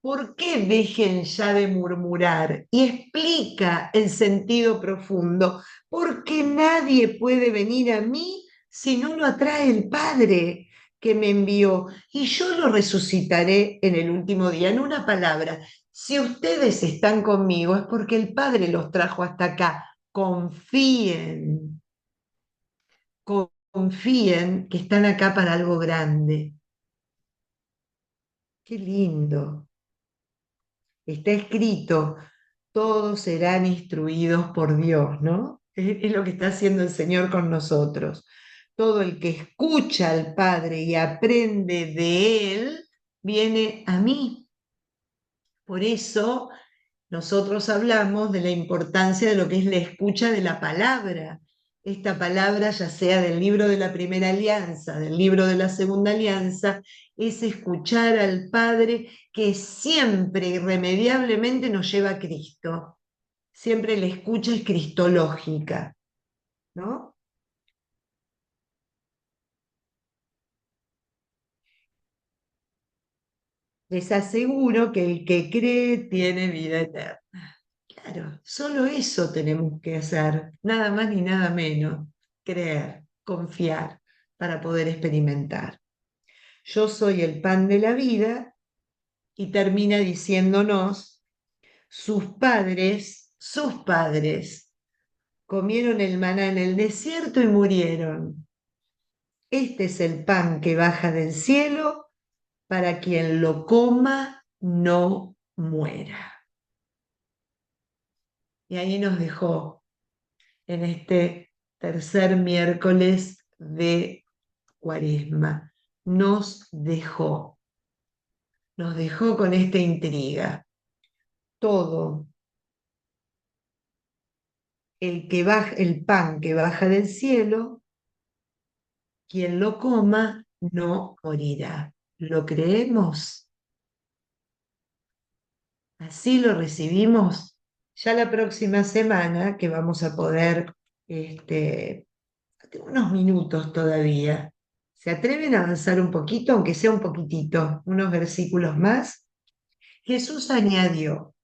¿Por qué dejen ya de murmurar? Y explica el sentido profundo. Porque nadie puede venir a mí si no lo atrae el Padre que me envió. Y yo lo resucitaré en el último día. En una palabra, si ustedes están conmigo es porque el Padre los trajo hasta acá. Confíen, confíen que están acá para algo grande. Qué lindo. Está escrito, todos serán instruidos por Dios, ¿no? Es lo que está haciendo el Señor con nosotros. Todo el que escucha al Padre y aprende de Él, viene a mí. Por eso nosotros hablamos de la importancia de lo que es la escucha de la palabra. Esta palabra, ya sea del libro de la primera alianza, del libro de la segunda alianza, es escuchar al Padre que siempre, irremediablemente, nos lleva a Cristo. Siempre la escucha es cristológica, ¿no? Les aseguro que el que cree tiene vida eterna. Claro, solo eso tenemos que hacer, nada más ni nada menos, creer, confiar para poder experimentar. Yo soy el pan de la vida y termina diciéndonos, sus padres, comieron el maná en el desierto y murieron. Este es el pan que baja del cielo para quien lo coma no muera. Y ahí nos dejó en este tercer miércoles de Cuaresma. Nos dejó con esta intriga. Todo el pan que baja del cielo, quien lo coma no morirá. ¿Lo creemos? Así lo recibimos. Ya la próxima semana que vamos a poder este, unos minutos todavía. ¿Se atreven a avanzar un poquito, aunque sea un poquitito, unos versículos más? Jesús añadió,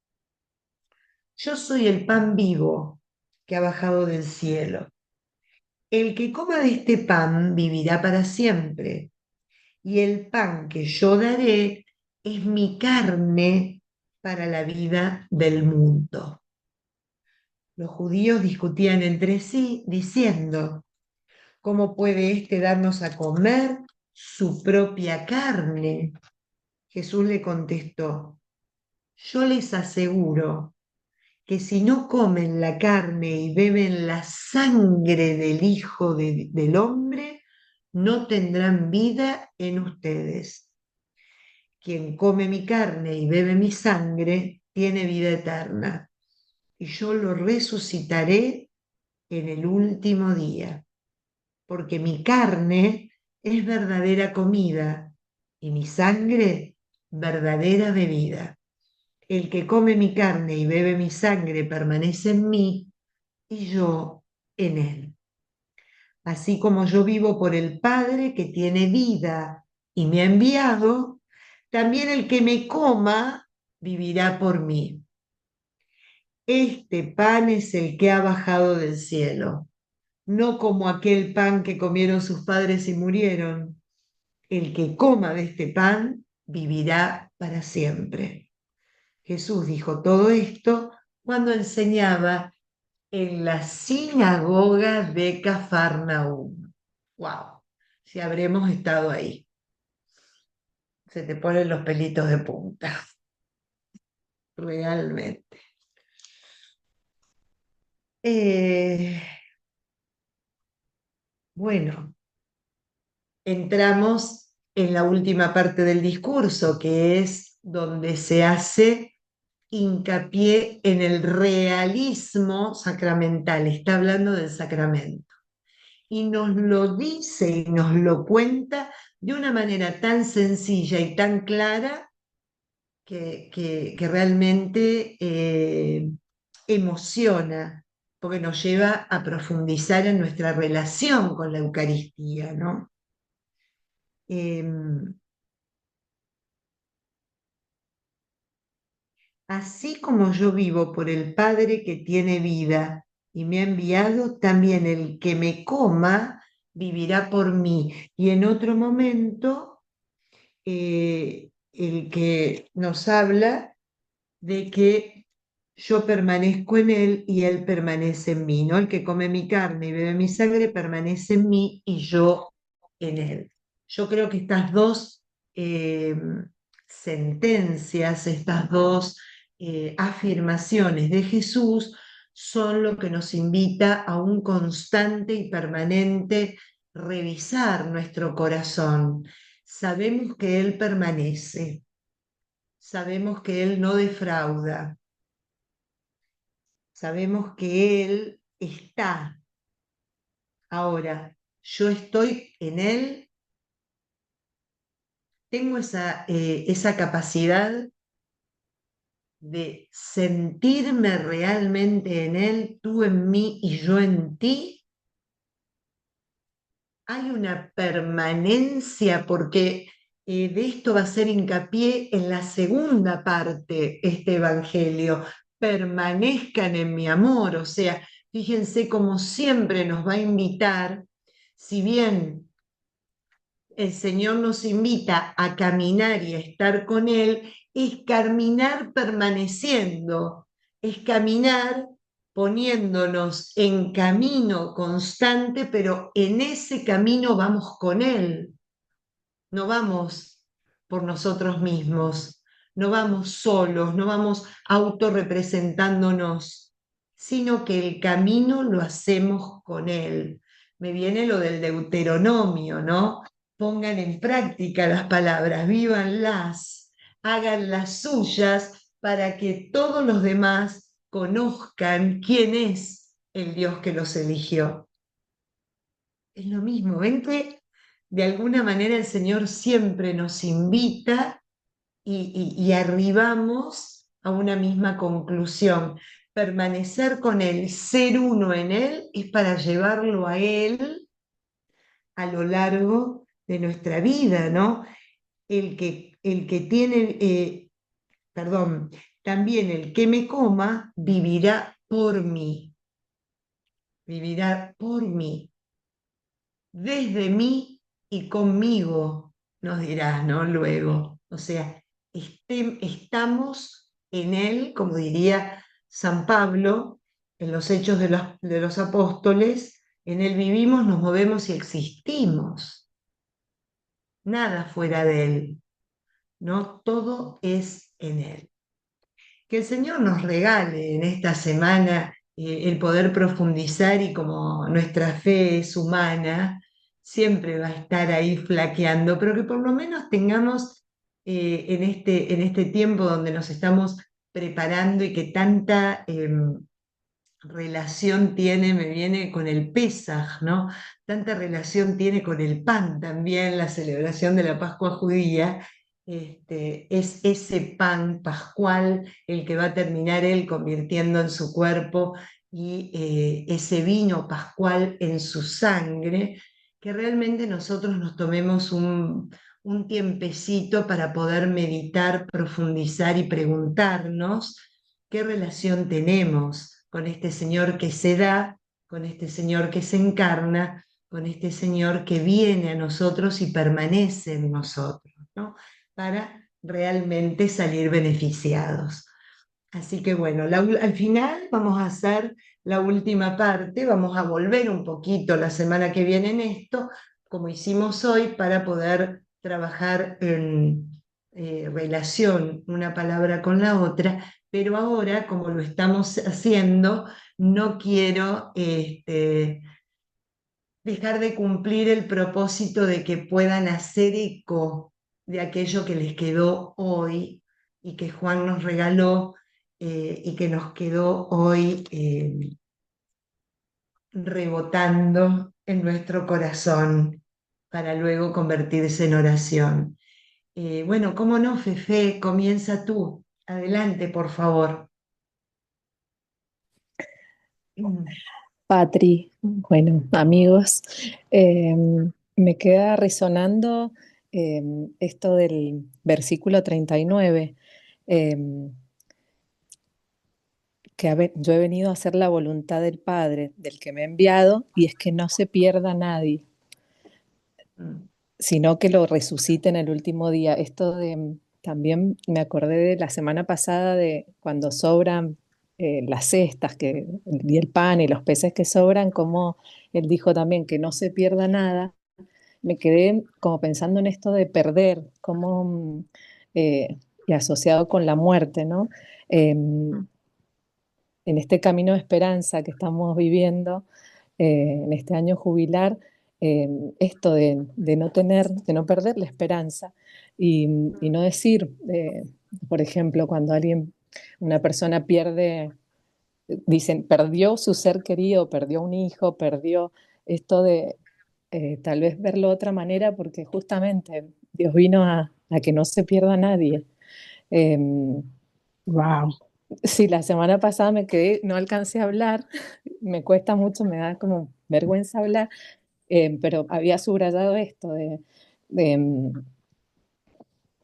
yo soy el pan vivo que ha bajado del cielo. El que coma de este pan vivirá para siempre, y el pan que yo daré es mi carne para la vida del mundo. Los judíos discutían entre sí diciendo, ¿cómo puede éste darnos a comer su propia carne? Jesús le contestó, yo les aseguro que si no comen la carne y beben la sangre del Hijo del Hombre, no tendrán vida en ustedes. Quien come mi carne y bebe mi sangre, tiene vida eterna, y yo lo resucitaré en el último día, porque mi carne es verdadera comida y mi sangre verdadera bebida. El que come mi carne y bebe mi sangre permanece en mí y yo en él. Así como yo vivo por el Padre que tiene vida y me ha enviado, también el que me coma vivirá por mí. Este pan es el que ha bajado del cielo, no como aquel pan que comieron sus padres y murieron. El que coma de este pan vivirá para siempre. Jesús dijo todo esto cuando enseñaba en la sinagoga de Cafarnaúm. ¡Wow! Si habremos estado ahí. Se te ponen los pelitos de punta, realmente. Eh, bueno, entramos en la última parte del discurso, que es donde se hace hincapié en el realismo sacramental. Está hablando del sacramento. Y nos lo dice y nos lo cuenta de una manera tan sencilla y tan clara que realmente emociona, porque nos lleva a profundizar en nuestra relación con la Eucaristía, ¿no? Em, Así como yo vivo por el Padre que tiene vida y me ha enviado, también el que me coma vivirá por mí. Y en otro momento, el que nos habla de que yo permanezco en él y él permanece en mí, ¿no? El que come mi carne y bebe mi sangre permanece en mí y yo en él. Yo creo que estas dos eh, sentencias, estas dos afirmaciones de Jesús son lo que nos invita a un constante y permanente revisar nuestro corazón. Sabemos que Él permanece, sabemos que Él no defrauda, sabemos que Él está. Ahora, yo estoy en Él, tengo esa capacidad de sentirme realmente en Él, tú en mí y yo en ti. Hay una permanencia porque de esto va a ser hincapié en la segunda parte, este Evangelio. Permanezcan en mi amor, o sea, fíjense como siempre nos va a invitar, si bien el Señor nos invita a caminar y a estar con Él, es caminar permaneciendo, es caminar poniéndonos en camino constante, pero en ese camino vamos con Él, no vamos por nosotros mismos, no vamos solos, no vamos autorrepresentándonos, sino que el camino lo hacemos con Él. Me viene lo del Deuteronomio, ¿no? Pongan en práctica las palabras, vívanlas, háganlas suyas para que todos los demás conozcan quién es el Dios que los eligió. Es lo mismo, ven que de alguna manera el Señor siempre nos invita y arribamos a una misma conclusión. Permanecer con Él, ser uno en Él, es para llevarlo a Él a lo largo de nuestra vida, ¿no? El que tiene, perdón, también el que me coma vivirá por mí, desde mí y conmigo, nos dirás, ¿no? Luego, o sea, estamos en Él, como diría San Pablo, en los Hechos de los Apóstoles, en Él vivimos, nos movemos y existimos, nada fuera de Él, ¿no? Todo es en Él. Que el Señor nos regale en esta semana el poder profundizar y como nuestra fe es humana, siempre va a estar ahí flaqueando, pero que por lo menos tengamos en este tiempo donde nos estamos preparando y que tanta relación tiene, me viene con el Pesaj, ¿no? Tanta relación tiene con el pan también, la celebración de la Pascua judía. Es ese pan pascual el que va a terminar él convirtiendo en su cuerpo y ese vino pascual en su sangre, que realmente nosotros nos tomemos un tiempecito para poder meditar, profundizar y preguntarnos qué relación tenemos con este Señor que se da, con este Señor que se encarna, con este Señor que viene a nosotros y permanece en nosotros, ¿no? Para realmente salir beneficiados. Así que bueno, al final vamos a hacer la última parte, vamos a volver un poquito la semana que viene en esto, como hicimos hoy, para poder trabajar en relación una palabra con la otra, pero ahora, como lo estamos haciendo, no quiero dejar de cumplir el propósito de que puedan hacer eco de aquello que les quedó hoy y que Juan nos regaló y que nos quedó hoy rebotando en nuestro corazón para luego convertirse en oración. Bueno, cómo no, Fefe, comienza tú. Adelante, por favor. Mm, Patri, bueno, amigos, eh, me queda resonando esto del versículo 39, eh, yo he venido a hacer la voluntad del Padre, del que me ha enviado, y es que no se pierda nadie, mm, sino que lo resucite en el último día. Esto de, también me acordé de la semana pasada de cuando sobran las cestas y el pan y los peces que sobran, como él dijo también que no se pierda nada. Me quedé como pensando en esto de perder, como, y asociado con la muerte, ¿no? mm, En este camino de esperanza que estamos viviendo, en este año jubilar, eh, esto de no tener, de no perder la esperanza y no decir, por ejemplo, cuando alguien, una persona pierde, dicen, perdió su ser querido, perdió un hijo, perdió esto de tal vez verlo de otra manera, porque justamente Dios vino a que no se pierda nadie. Eh, Wow. sí, la semana pasada me quedé, no alcancé a hablar, me cuesta mucho, me da como vergüenza hablar, pero había subrayado esto de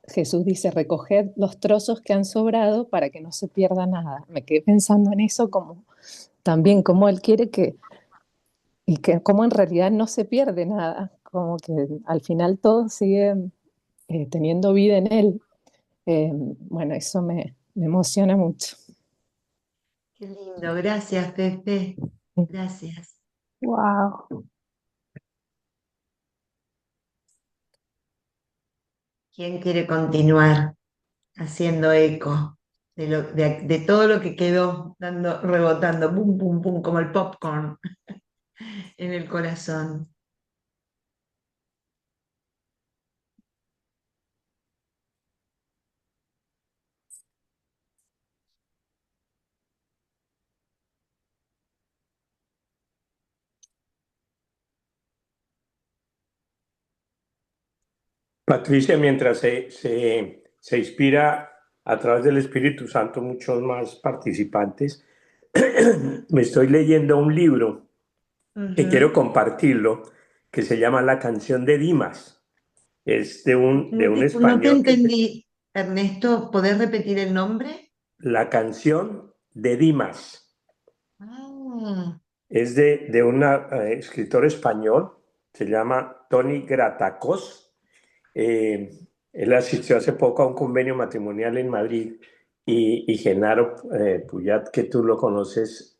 Jesús dice, recoged los trozos que han sobrado para que no se pierda nada. Me quedé pensando en eso como también como Él quiere y que como en realidad no se pierde nada, como que al final todo sigue teniendo vida en Él. Bueno, eso me emociona mucho. qué lindo, gracias, Fefe. Gracias. Wow. ¿Quién quiere continuar haciendo eco de todo lo que quedó dando, rebotando, pum, pum, pum, como el popcorn en el corazón? Patricia, mientras se inspira a través del Espíritu Santo muchos más participantes, me estoy leyendo un libro que quiero Ujú. compartirlo, que se llama La canción de Dimas. Es de un No te español entendí, Ernesto, ¿podés repetir el nombre? La canción de Dimas. Ah, Es de un escritor español, se llama Tony Gratacos. Eh, Él asistió hace poco a un convenio matrimonial en Madrid y Genaro Puyat, que tú lo conoces,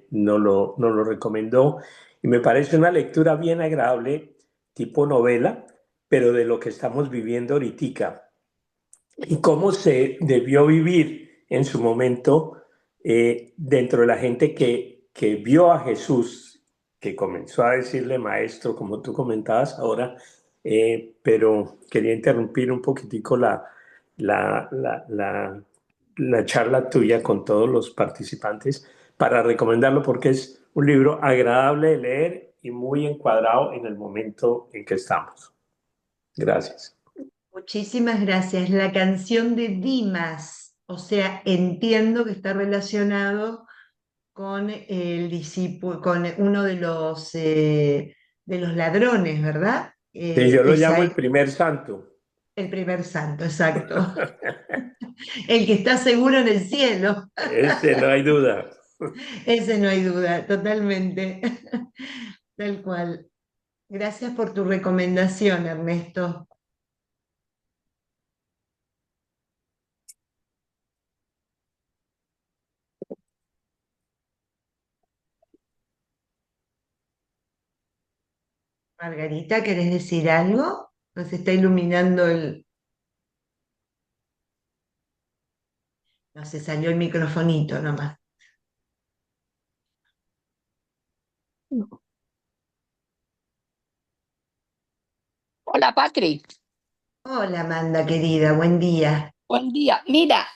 nos lo recomendó. Y me parece una lectura bien agradable, tipo novela, pero de lo que estamos viviendo ahorita y cómo se debió vivir en su momento dentro de la gente que vio a Jesús, que comenzó a decirle maestro, como tú comentabas ahora, pero quería interrumpir un poquitico la, la, la, la charla tuya con todos los participantes para recomendarlo porque es un libro agradable de leer y muy encuadrado en el momento en que estamos. Gracias. muchísimas gracias. La canción de Dimas, o sea, entiendo que está relacionado con el discípulo, con uno de los ladrones, ¿verdad? Sí, yo lo Esa llamo es el primer santo. el primer santo, exacto. El que está seguro en el cielo. Ese no hay duda. Ese no hay duda, totalmente. Tal cual. Gracias por tu recomendación, Ernesto. Margarita, ¿querés decir algo? Nos está iluminando el... No, se salió el microfonito nomás. Hola, Patri. Hola, Amanda, querida, buen día. Buen día. Mira,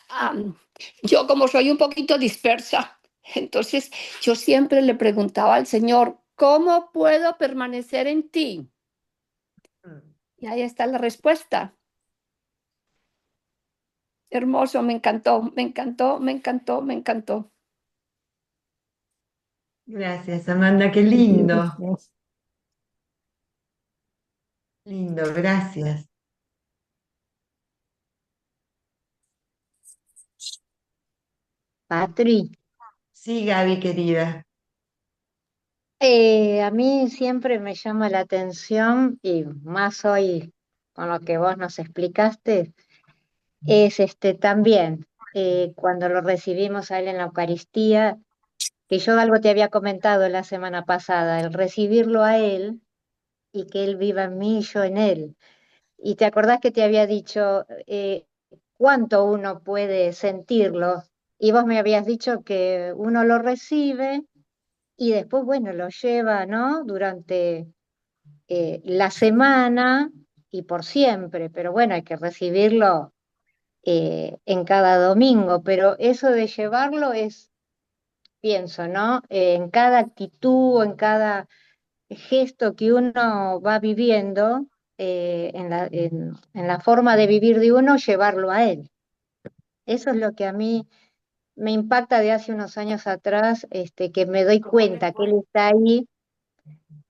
yo como soy un poquito dispersa, entonces yo siempre le preguntaba al Señor, ¿cómo puedo permanecer en ti? Y ahí está la respuesta. Hermoso, me encantó, me encantó, me encantó, me encantó. Gracias, Amanda, qué lindo, lindo, gracias. Patri, Sí, Gaby, querida. a mí siempre me llama la atención, y más hoy con lo que vos nos explicaste, es también cuando lo recibimos a él en la Eucaristía, que yo algo te había comentado la semana pasada, el recibirlo a él y que él viva en mí y yo en él. Y te acordás que te había dicho cuánto uno puede sentirlo, y vos me habías dicho que uno lo recibe y después, bueno, lo lleva, ¿no? Durante la semana y por siempre, pero bueno, hay que recibirlo en cada domingo, pero eso de llevarlo es, pienso, ¿no? En cada actitud, en cada gesto que uno va viviendo, en la forma de vivir de uno, llevarlo a él. Eso es lo que a mí me impacta de hace unos años atrás, que me doy cuenta que él está ahí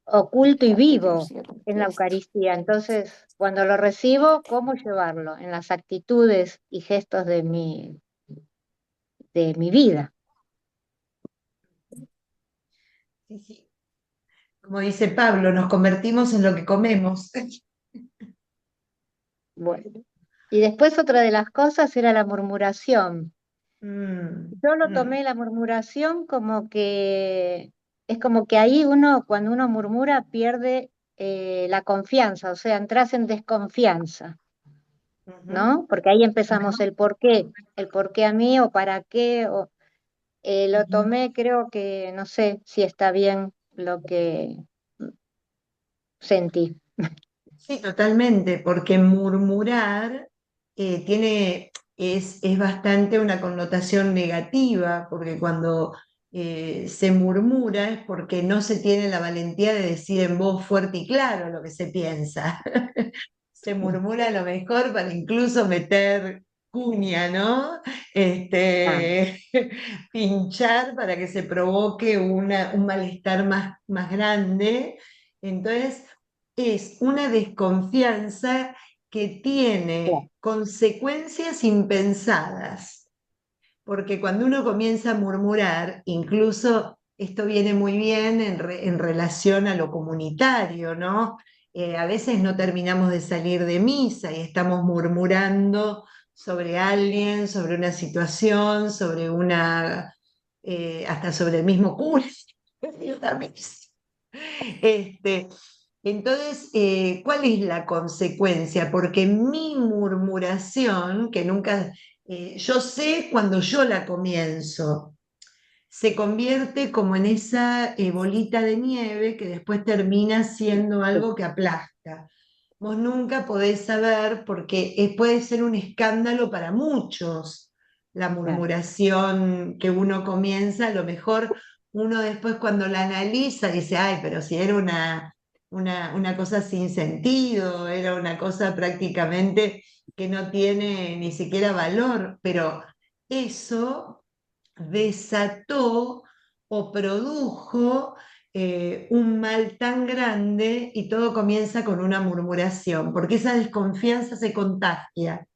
oculto y Fíjate, Dios, vivo cielo, en ya la está. Eucaristía. Entonces, cuando lo recibo, ¿cómo llevarlo? En las actitudes y gestos de mi vida. Sí, sí. Como dice Pablo, nos convertimos en lo que comemos. Bueno. Y después otra de las cosas era la murmuración. Mm, Yo lo mm, tomé la murmuración como que es como que ahí uno, cuando uno murmura, pierde la confianza, o sea, entras en desconfianza, ujú. ¿no? Porque ahí empezamos el por qué a mí o para qué, o lo tomé, creo que no sé si está bien lo que sentí. Sí, totalmente, porque murmurar es bastante una connotación negativa, porque cuando se murmura es porque no se tiene la valentía de decir en voz fuerte y claro lo que se piensa. Se murmura a lo mejor para incluso meter cuña, ¿no? Ah, Este, pinchar para que se provoque un malestar más grande. Entonces, es una desconfianza que claro, tiene consecuencias impensadas, porque cuando uno comienza a murmurar, incluso esto viene muy bien en relación a lo comunitario, ¿no? A veces no terminamos de salir de misa y estamos murmurando sobre alguien, sobre una situación, sobre hasta sobre el mismo cura de una misa. Este, entonces, ¿cuál es la consecuencia? Porque mi murmuración, que nunca, yo sé cuando yo la comienzo, se convierte como en esa bolita de nieve que después termina siendo sí, algo que aplasta. Vos nunca podés saber porque puede ser un escándalo para muchos la claro, murmuración que uno comienza, a lo mejor uno después cuando la analiza dice, ay, pero si era una cosa sin sentido, era una cosa prácticamente que no tiene ni siquiera valor, pero eso desató o produjo un mal tan grande y todo comienza con una murmuración, porque esa desconfianza se contagia.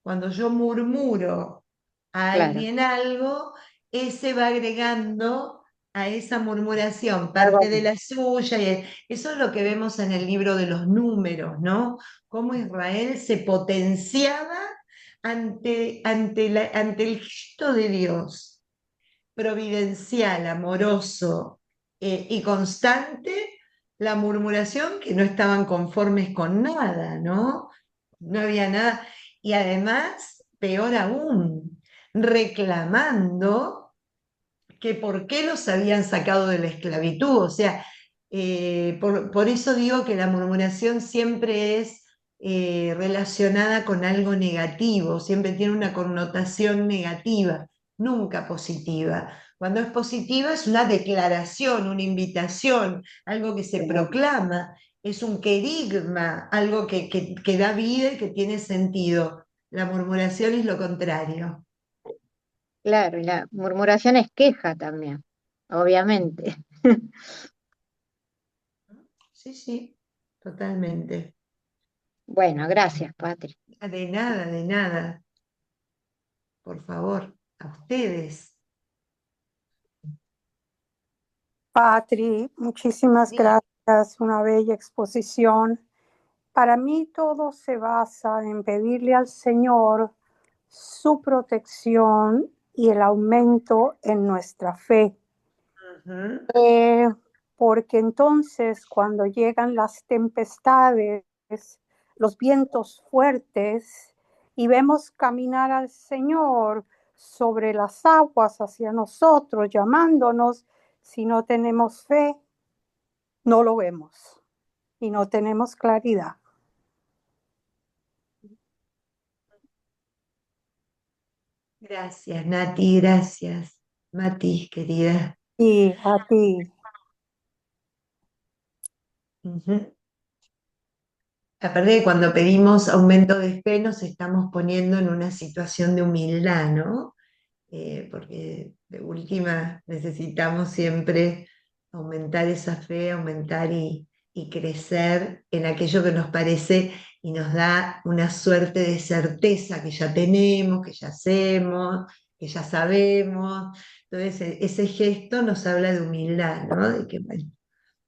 Cuando yo murmuro a claro. alguien algo, ese va agregando a esa murmuración Algo, parte de la suya. Eso es lo que vemos en el libro de los números, ¿no? Cómo Israel se potenciaba ante el gesto de Dios providencial, amoroso y constante la murmuración, que no estaban conformes con nada, ¿no? No había nada. Y además, peor aún, reclamando que por qué los habían sacado de la esclavitud. O sea, por eso digo que la murmuración siempre es relacionada con algo negativo, siempre tiene una connotación negativa, nunca positiva. Cuando es positiva es una declaración, una invitación, algo que se proclama, es un querigma, algo que da vida y que tiene sentido. La murmuración es lo contrario. Claro, y la murmuración es queja también, obviamente. Sí, sí, totalmente. Bueno, gracias, Patri. De nada, por favor, a ustedes. Patri, muchísimas Sí. gracias. Una bella exposición. Para mí todo se basa en pedirle al Señor su protección y el aumento en nuestra fe. Ujú, Eh, Porque entonces cuando llegan las tempestades, los vientos fuertes y vemos caminar al Señor sobre las aguas hacia nosotros, llamándonos, si no tenemos fe, no lo vemos y no tenemos claridad. gracias, Nati, gracias. Mati, querida. Y a ti, Ujú. Aparte, cuando pedimos aumento de fe, nos estamos poniendo en una situación de humildad, ¿no? Porque de última necesitamos siempre aumentar esa fe, aumentar y crecer en aquello que nos parece y nos da una suerte de certeza que ya tenemos, que ya hacemos, que ya sabemos. Entonces, ese gesto nos habla de humildad, ¿no? De que, bueno,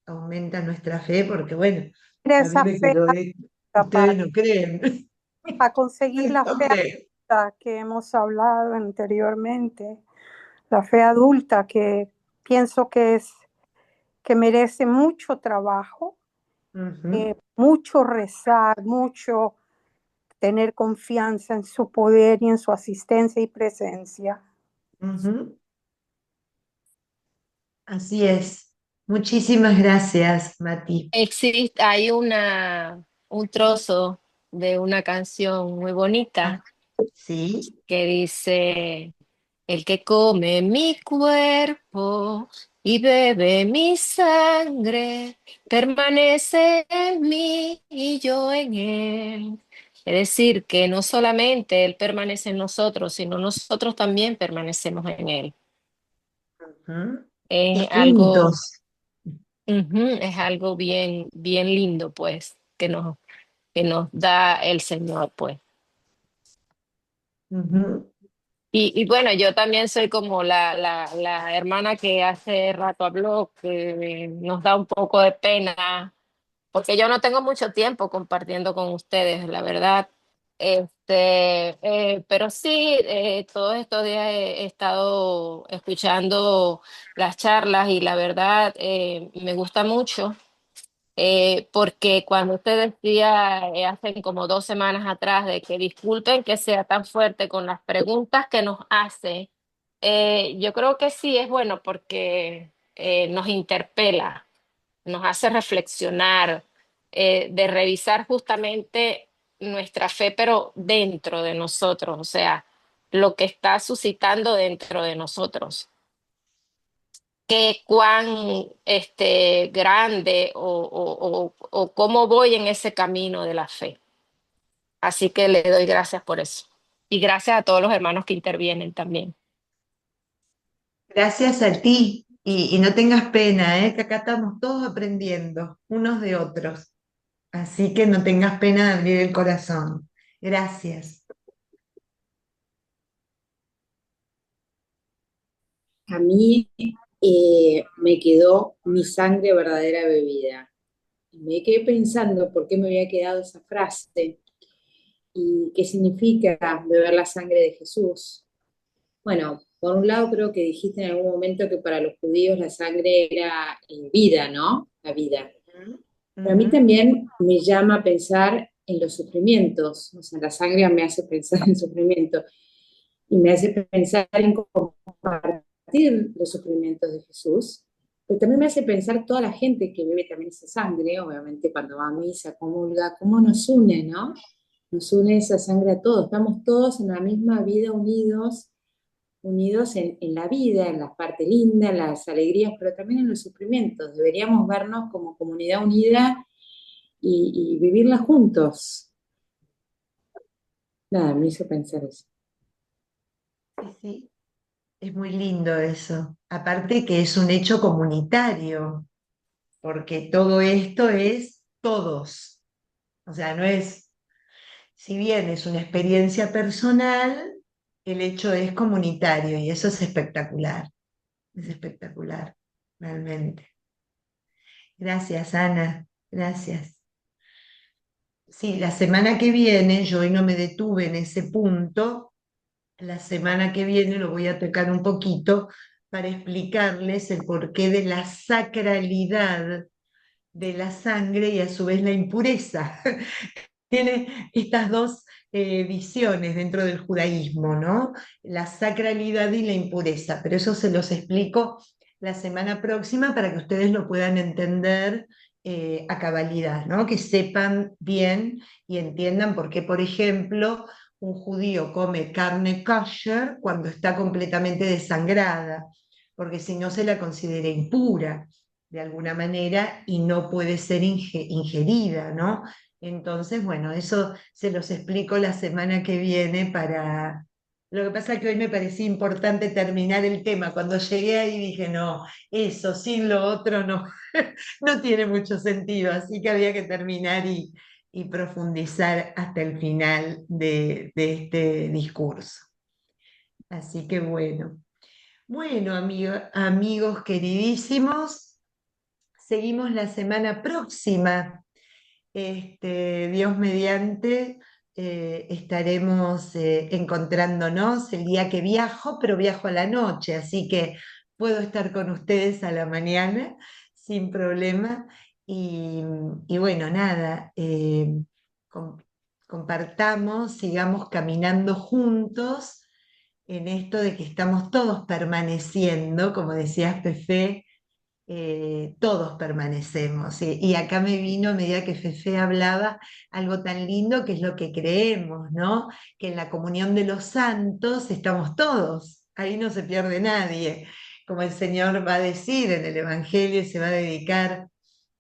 aumenta nuestra fe, porque, bueno, a mí esa me fe quedó de... Ustedes no creen. para conseguir la No fe creen. adulta que hemos hablado anteriormente, la fe adulta que pienso que es que merece mucho trabajo, Ujú, mucho rezar, mucho tener confianza en su poder y en su asistencia y presencia. ujú. Así es. Muchísimas gracias, Mati. Hay un trozo de una canción muy Ah, bonita sí. que dice, el que come mi cuerpo y bebe mi sangre, permanece en mí y yo en él. Es decir, que no solamente Él permanece en nosotros, sino nosotros también permanecemos en Él. Ujú. Es algo, Juntos. es algo bien, bien lindo, pues, que nos da el Señor, pues. Ujú, Y bueno, yo también soy como la hermana que hace rato habló, que nos da un poco de pena, porque yo no tengo mucho tiempo compartiendo con ustedes, la verdad. Pero sí, todos estos días he estado escuchando las charlas y la verdad me gusta mucho. Porque cuando usted decía hace como 2 semanas atrás de que disculpen que sea tan fuerte con las preguntas que nos hace, yo creo que sí es bueno porque nos interpela, nos hace reflexionar, de revisar justamente nuestra fe, pero dentro de nosotros, o sea, lo que está suscitando dentro de nosotros qué cuán grande o cómo voy en ese camino de la fe. Así que le doy gracias por eso. Y gracias a todos los hermanos que intervienen también. gracias a ti. Y no tengas pena, que acá estamos todos aprendiendo unos de otros. Así que no tengas pena de abrir el corazón. Gracias. A mí me quedó mi sangre verdadera bebida. Me quedé pensando por qué me había quedado esa frase y qué significa beber la sangre de Jesús. Bueno, por un lado creo que dijiste en algún momento que para los judíos la sangre era vida, ¿no? La vida. Pero a mí también me llama a pensar en los sufrimientos, o sea, la sangre me hace pensar en sufrimiento y me hace pensar en compartir los sufrimientos de Jesús, pero también me hace pensar toda la gente que vive también esa sangre, obviamente cuando va a misa, comulga, cómo nos une, ¿no? Nos une esa sangre a todos, estamos todos en la misma vida unidos, unidos en la vida, en las partes lindas, en las alegrías, pero también en los sufrimientos. Deberíamos vernos como comunidad unida y vivirla juntos. Nada, me hizo pensar eso. Sí, sí, es muy lindo eso. Aparte que es un hecho comunitario, porque todo esto es todos. O sea, no es, si bien es una experiencia personal, el hecho es comunitario y eso es espectacular, realmente. Gracias, Ana, gracias. Sí, la semana que viene, yo hoy no me detuve en ese punto, la semana que viene lo voy a tocar un poquito para explicarles el porqué de la sacralidad de la sangre y a su vez la impureza. Tiene estas dos visiones dentro del judaísmo, ¿no? La sacralidad y la impureza, pero eso se los explico la semana próxima para que ustedes lo puedan entender a cabalidad, ¿no? Que sepan bien y entiendan por qué, por ejemplo, un judío come carne kosher cuando está completamente desangrada, porque si no se la considera impura de alguna manera y no puede ser ingerida, ¿no? Entonces, bueno, eso se los explico la semana que viene para... Lo que pasa es que hoy me parecía importante terminar el tema. Cuando llegué ahí dije, no, eso sin lo otro no, no tiene mucho sentido, así que había que terminar y profundizar hasta el final de este discurso. Así que bueno. Bueno, amigos queridísimos, seguimos la semana próxima. Dios mediante, estaremos encontrándonos el día que viajo, pero viajo a la noche, así que puedo estar con ustedes a la mañana sin problema. Y, y bueno, nada, com- compartamos, sigamos caminando juntos en esto de que estamos todos permaneciendo, como decías, Pepe, todos permanecemos. Y acá me vino, a medida que Fefe hablaba, algo tan lindo que es lo que creemos, ¿no? Que en la comunión de los santos estamos todos, ahí no se pierde nadie. Como el Señor va a decir en el Evangelio y se va a dedicar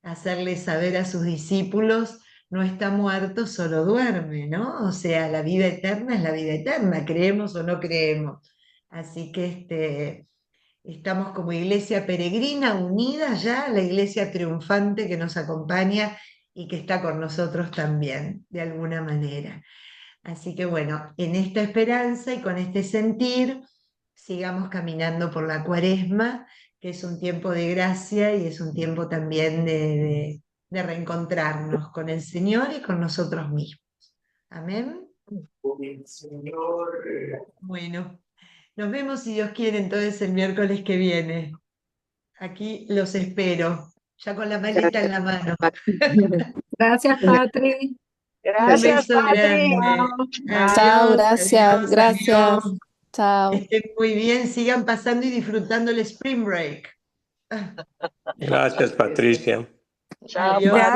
a hacerle saber a sus discípulos, no está muerto, solo duerme, ¿no? O sea, la vida eterna es la vida eterna, creemos o no creemos. Así que estamos como iglesia peregrina, unida ya a la iglesia triunfante que nos acompaña y que está con nosotros también, de alguna manera. Así que bueno, en esta esperanza y con este sentir, sigamos caminando por la Cuaresma, que es un tiempo de gracia y es un tiempo también de reencontrarnos con el Señor y con nosotros mismos. Amén. Bueno, nos vemos si Dios quiere entonces el miércoles que viene. Aquí los espero, ya con la maleta en la mano. Gracias, Patri. Un Gracias, beso Patri. grande. Chao, Adiós, gracias, adiós, gracias. adiós. Chao. Estén muy bien, sigan pasando y disfrutando el Spring Break. Gracias, Patricia. Chao, Adiós. Patri.